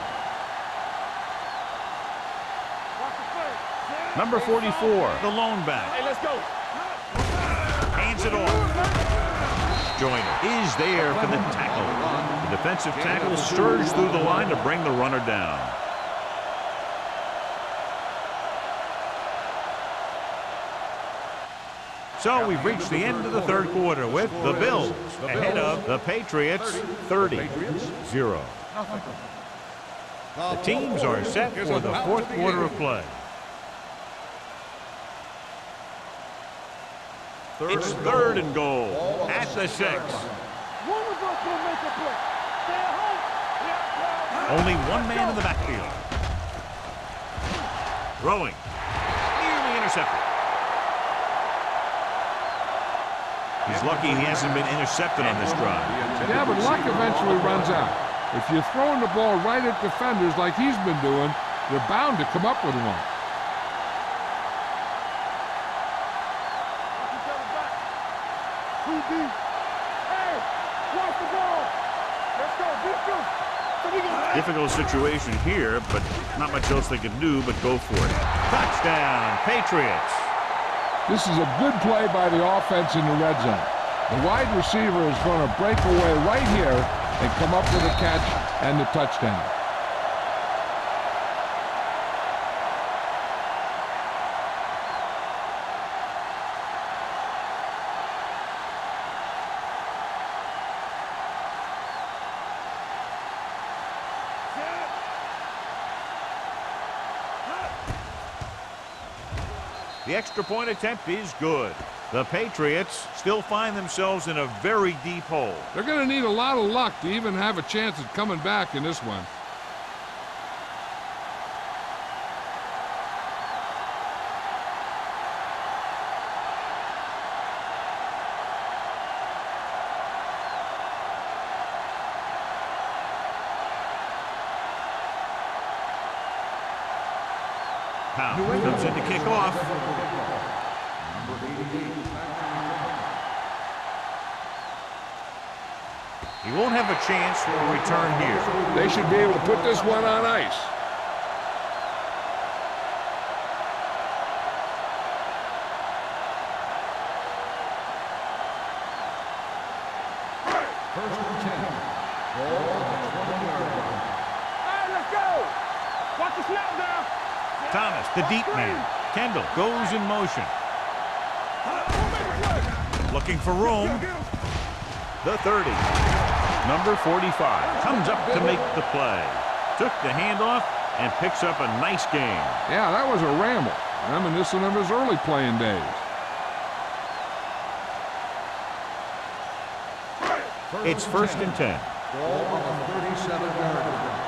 Number 44, the lone back. Hey, let's go. Hands it off. Joyner is there for the tackle. The defensive tackle surged through the line to bring the runner down. So we've reached the end of the third quarter with the Bills ahead of the Patriots 30-0. The teams are set for the fourth quarter of play. It's 3rd and goal at the 6. One of us will make a play. Stay at home. Only one man in the backfield. Throwing. Nearly intercepted. He's lucky he hasn't been intercepted on this drive. Yeah, but luck eventually runs out. If you're throwing the ball right at defenders like he's been doing, you're bound to come up with one. Hey, watch the ball. Let's go. Difficult situation here, but not much else they can do but go for it. Touchdown, Patriots. This is a good play by the offense in the red zone. The wide receiver is going to break away right here and come up with a catch and the touchdown. The extra point attempt is good. The Patriots still find themselves in a very deep hole. They're going to need a lot of luck to even have a chance at coming back in this one. Powell comes in to kick off. He won't have a chance for a return here. They should be able to put this one on ice. First and 10. Ball on the 20-yard line. Hey, let's go. Watch the snap down. Thomas, the deep man. Kendall goes in motion. Looking for room. The 30. Number 45 comes up to make the play. Took the handoff and picks up a nice gain. Yeah, that was a ramble. Reminiscent of his early playing days. It's first and 10. Ball on the 37-yard line.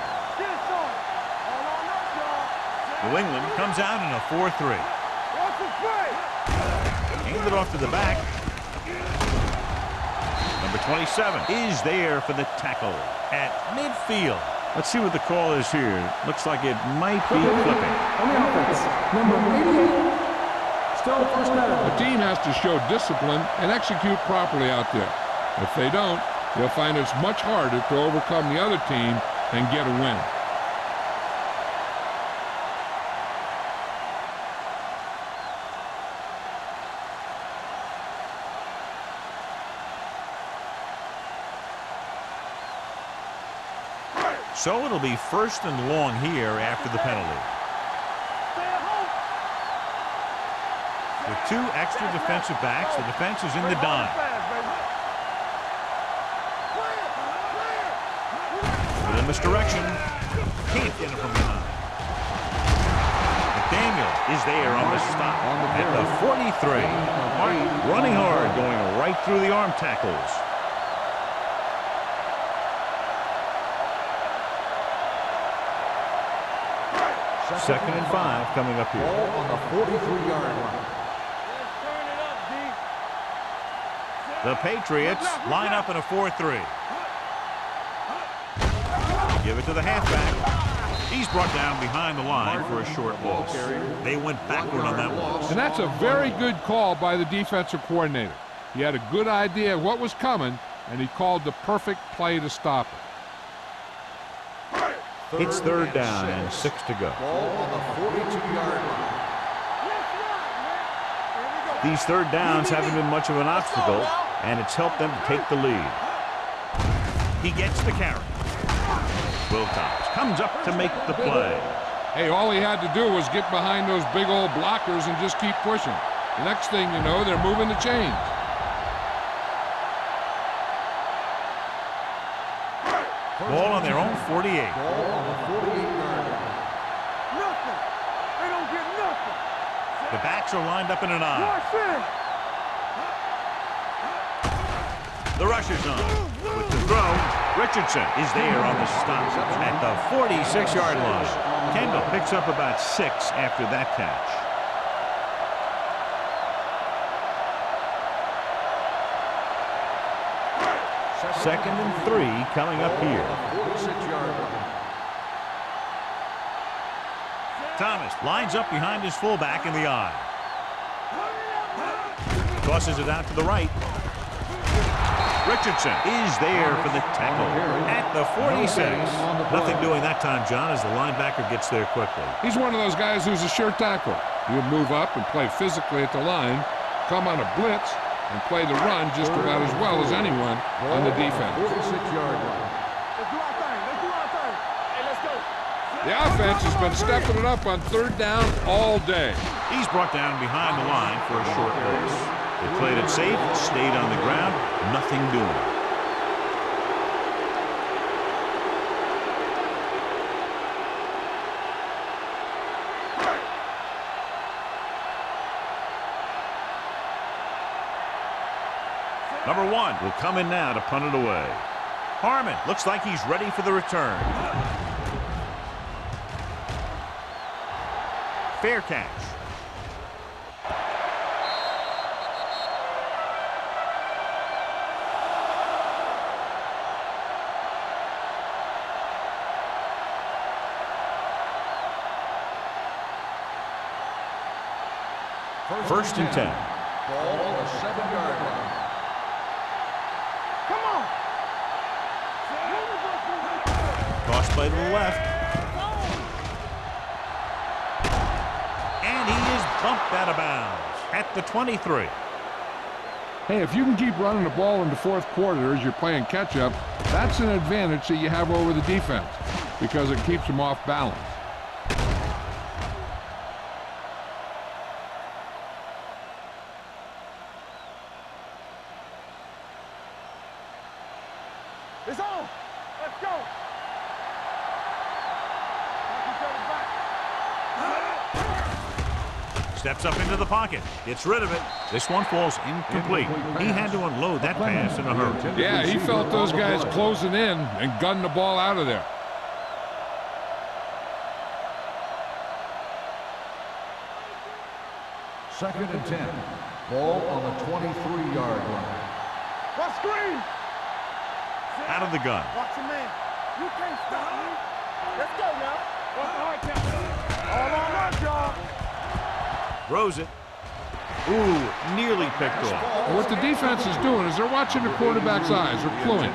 New England comes out in a 4-3. Hand it off to the back. Number 27 is there for the tackle at midfield. Let's see what the call is here. Looks like it might be flipping. On the offense, number 88, still first down. The team has to show discipline and execute properly out there. If they don't, they'll find it's much harder to overcome the other team and get a win. So it'll be first and long here after the penalty. With two extra defensive backs, the defense is in the dime. With a misdirection, can't get it from behind. McDaniel is there on the stop at the 43. Martin running hard, going right through the arm tackles. Second and 5 coming up here. Ball on the 43-yard line. The Patriots line up in a 4-3. Give it to the halfback. He's brought down behind the line for a short loss. They went backward on that one. And that's a very good call by the defensive coordinator. He had a good idea of what was coming, and he called the perfect play to stop it. It's third down and 6 to go. Ball on the 42-yard line. These third downs haven't been much of an obstacle, and it's helped them to take the lead. He gets the carry. Wilcox comes up to make the play. Hey, all he had to do was get behind those big old blockers and just keep pushing. The next thing you know, they're moving the chains. Ball on their own 48. Ball on the 48-yard line. Nothing. They don't get nothing. The backs are lined up in an eye. Watch this. The rush is on. With the throw, Richardson is there on the stop at the 46-yard line. Kendall picks up about 6 after that catch. Second and 3 coming up here. 46-yard line. Thomas lines up behind his fullback in the eye. Tosses it out to the right. Richardson is there for the tackle at the 46. Nothing doing that time, John, as the linebacker gets there quickly. He's one of those guys who's a sure tackler. He'll move up and play physically at the line, come on a blitz, and play the run just about as well as anyone on the defense. 46-yard line. Let's do our thing. Let's do our thing. Hey, let's go. The offense has been stepping it up on third down all day. He's brought down behind the line for a short loss. They played it safe, stayed on the ground, nothing doing. Number 1 will come in now to punt it away. Harmon looks like he's ready for the return. Fair catch. First and 10. Ball on the 7-yard line. Come on. Tossed by the left. And he is bumped out of bounds at the 23. Hey, if you can keep running the ball in the fourth quarter as you're playing catch-up, that's an advantage that you have over the defense because it keeps them off balance. It's on. Let's go. Steps up into the pocket. Gets rid of it. This one falls incomplete. He had to unload that pass in a hurry. Yeah, he felt those guys closing in and gunned the ball out of there. Second and 10. Ball on the 23-yard line. What screen? Out of the gun. Watch your man. You can't stop me. Let's go now. What's the hard count? All on one, y'all. Throws it. Ooh, nearly picked off. What the defense is doing is they're watching the quarterback's eyes. They're cluing.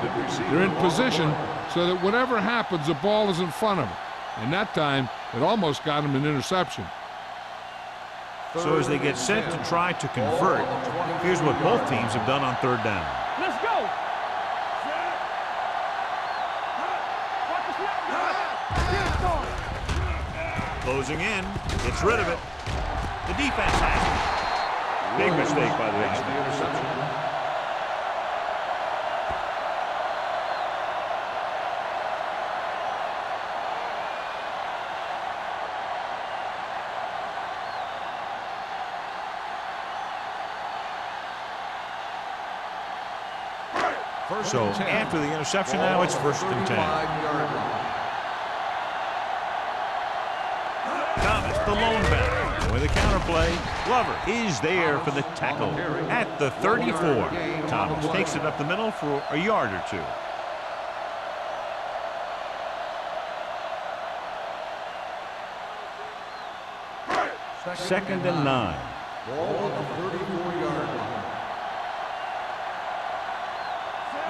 They're in position so that whatever happens, the ball is in front of them. And that time, it almost got him an interception. So as they get set to try to convert, here's what both teams have done on third down. Let's go. Closing in. Gets rid of it. The defense has it. Big mistake by the interception. So after the interception now, it's first and 10. Thomas, the lone back. With a counterplay, Glover is there for the tackle at the 34. Thomas takes it up the middle for a yard or two. Second and 9. Ball on the 34-yard line.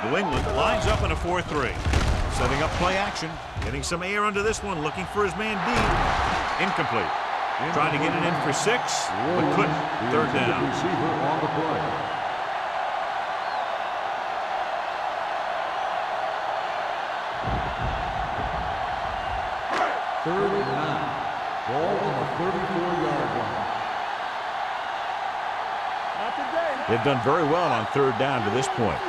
New England lines up in a 4-3. Setting up play action. Getting some air under this one. Looking for his man deep. Incomplete. Trying to get it in for 6, but couldn't. Third down. Receiver on the play. Third and 9. Ball on the 34-yard line. Not today. They've done very well on third down to this point.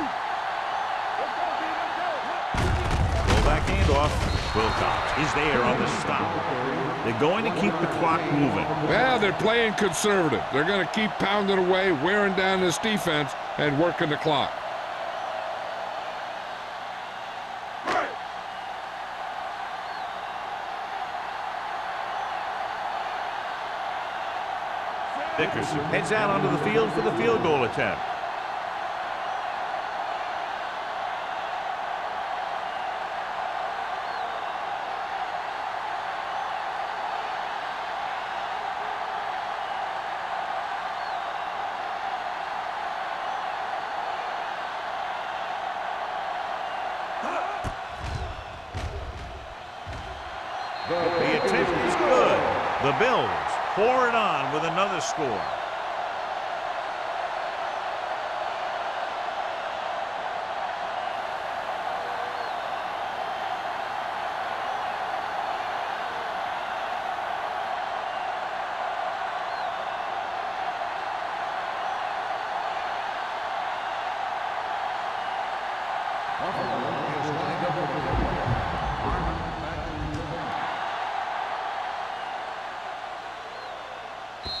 Fullback handoff. Wilcox is there on the stop. They're going to keep the clock moving. Well, they're playing conservative. They're going to keep pounding away, wearing down this defense, and working the clock. Dickerson heads out onto the field for the field goal attempt. The attempt is good. The Bills pour it on with another score.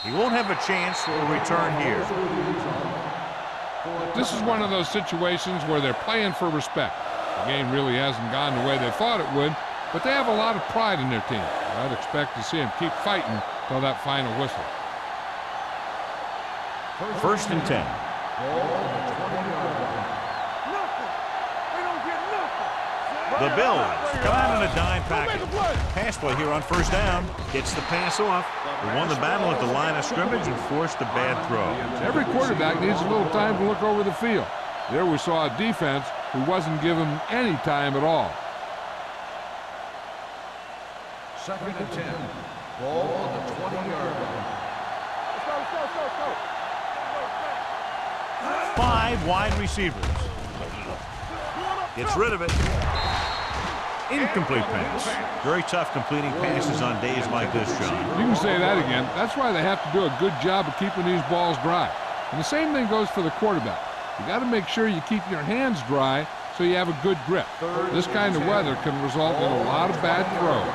He won't have a chance for a return here. This is one of those situations where they're playing for respect. The game really hasn't gone the way they thought it would, but they have a lot of pride in their team. I'd expect to see them keep fighting till that final whistle. 1st and 10. The Bills come out in a dime package. Pass play here on 1st down. Gets the pass off. They won the battle at the line of scrimmage and forced a bad throw. Every quarterback needs a little time to look over the field. There we saw a defense who wasn't given any time at all. 2nd and 10. Ball on the 20-yard line. Let's go. 5 wide receivers. Gets rid of it. Incomplete pass. Very tough completing passes on days like this, John. You can say that again. That's why they have to do a good job of keeping these balls dry. And the same thing goes for the quarterback. You got to make sure you keep your hands dry so you have a good grip. This kind of weather can result in a lot of bad throws.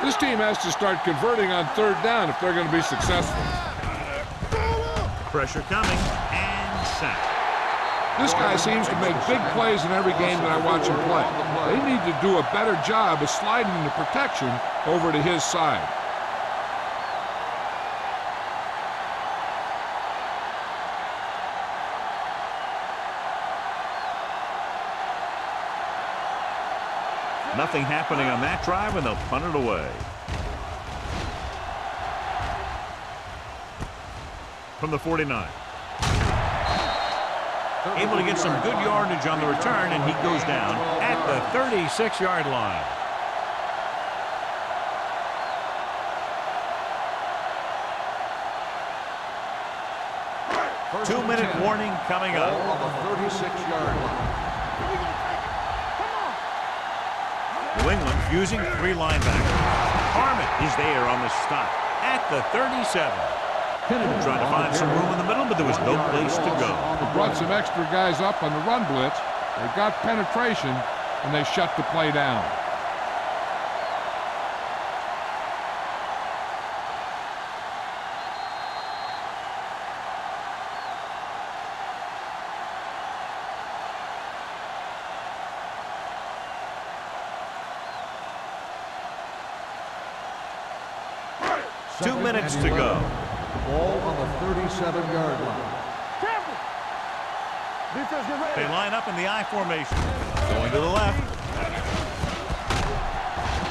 This team has to start converting on 3rd down if they're going to be successful. Pressure coming and sack. This guy seems to make big plays in every game that I watch him play. They need to do a better job of sliding the protection over to his side. Nothing happening on that drive, and they'll punt it away. From the 49. Able to get some good yardage on the return, and he goes down at the 36-yard line. Two-minute warning coming up. On the 36-yard line. New England using 3 linebackers. Harmon is there on the stop at the 37. Trying to find some room in the middle, but there was no place to go. They brought some extra guys up on the run blitz. They got penetration, and they shut the play down. Two minutes to go. Ball on the 37-yard line. They line up in the I formation. Going to the left.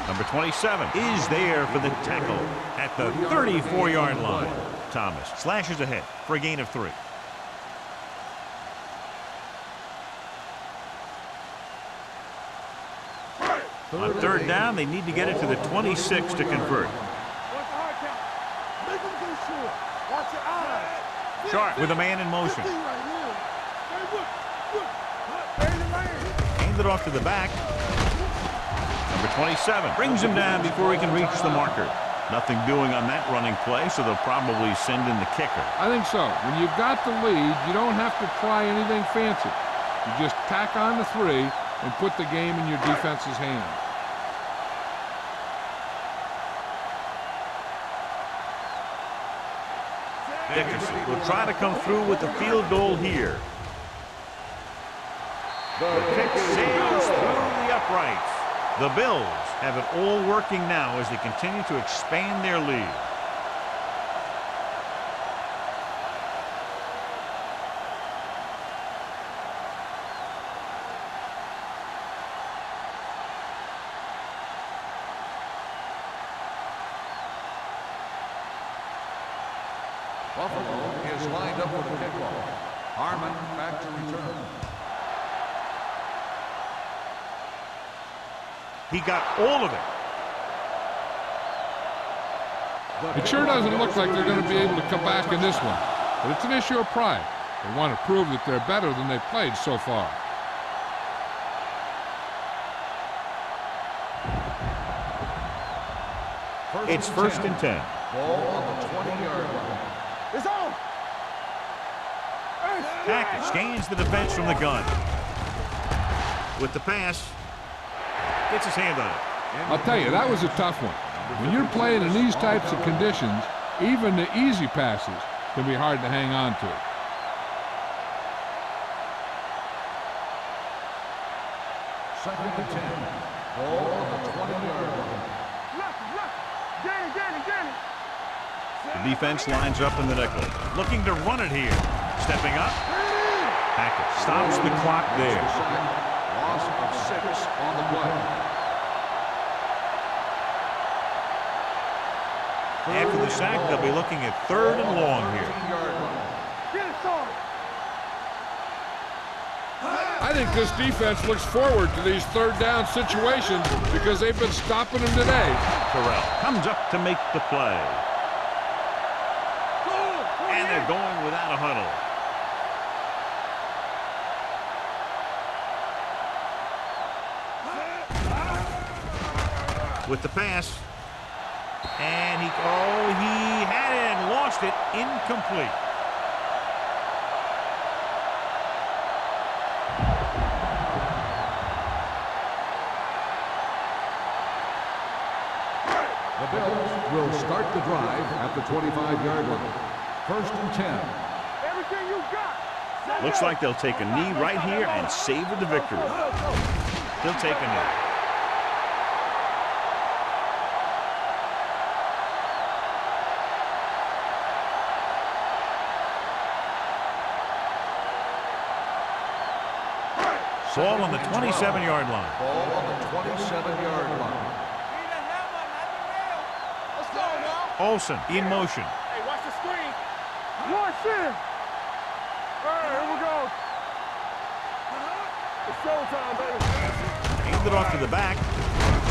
Number 27 is there for the tackle at the 34-yard line. Thomas slashes ahead for a gain of 3. On 3rd down, they need to get it to the 26 to convert. Sharp with a man in motion. Hand it off to the back. Number 27 brings him down before he can reach the marker. Nothing doing on that running play, so they'll probably send in the kicker. I think so. When you've got the lead, you don't have to try anything fancy. You just tack on the 3 and put the game in your defense's hands. Dickerson will try to come through with the field goal here. The kick sails through the uprights. The Bills have it all working now as they continue to expand their lead. Buffalo is lined up with a kickoff. Harmon back to return. He got all of it. It sure doesn't look like they're going to be able to come back in this one, but it's an issue of pride. They want to prove that they're better than they've played so far. It's 1st and 10. Ball on the 20-yard line. It's on. Hackett scans the defense from the gun. With the pass, gets his hand on it. I'll tell you, that was a tough one. When you're playing in these types of conditions, even the easy passes can be hard to hang on to. Second and 10. Ball on the 20-yard line. The defense lines up in the nickel, looking to run it here. Stepping up. Hackett stops the clock there. Loss of 6 on the play. After the sack, they'll be looking at 3rd and long here. I think this defense looks forward to these 3rd down situations because they've been stopping them today. Terrell comes up to make the play. And they're going without a huddle. With the pass. And he had it and lost it. Incomplete. The Bills will start the drive at the 25-yard line. 1st and 10. Everything you got. Looks like they'll take a knee right here and savor the victory. He'll take a knee. Ball on the 27-yard line. Ball on the 27-yard line. Let's go now. Olsen in motion. Hey, watch the screen. Watch it. All right, here we go. It's showtime, baby. Hand it off to the back.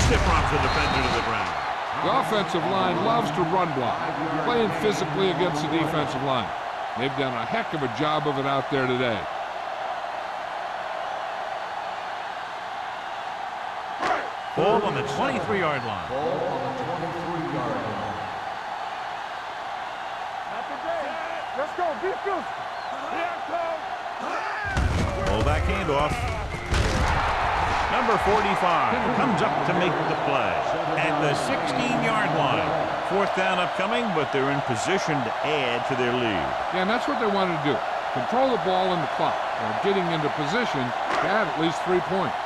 Stiff arms the defender to the ground. The offensive line loves to run block, playing physically against the defensive line. They've done a heck of a job of it out there today. Ball on the 23-yard line. Ball on the 23-yard line. Not today. Let's go. Be physical. Here comes. Roll back handoff. Number 45 comes up to make the play at the 16-yard line. 4th down upcoming, but they're in position to add to their lead. Yeah, and that's what they want to do. Control the ball and the clock, while getting into position to add at least 3 points.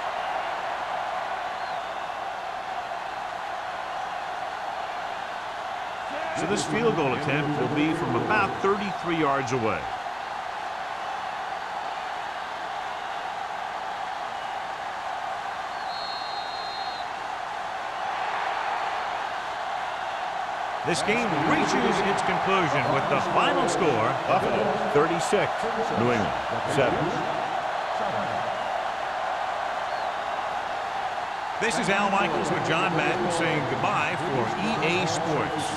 So this field goal attempt will be from about 33 yards away. This game reaches its conclusion with the final score, Buffalo 36, New England 7. This is Al Michaels with John Madden saying goodbye for EA Sports.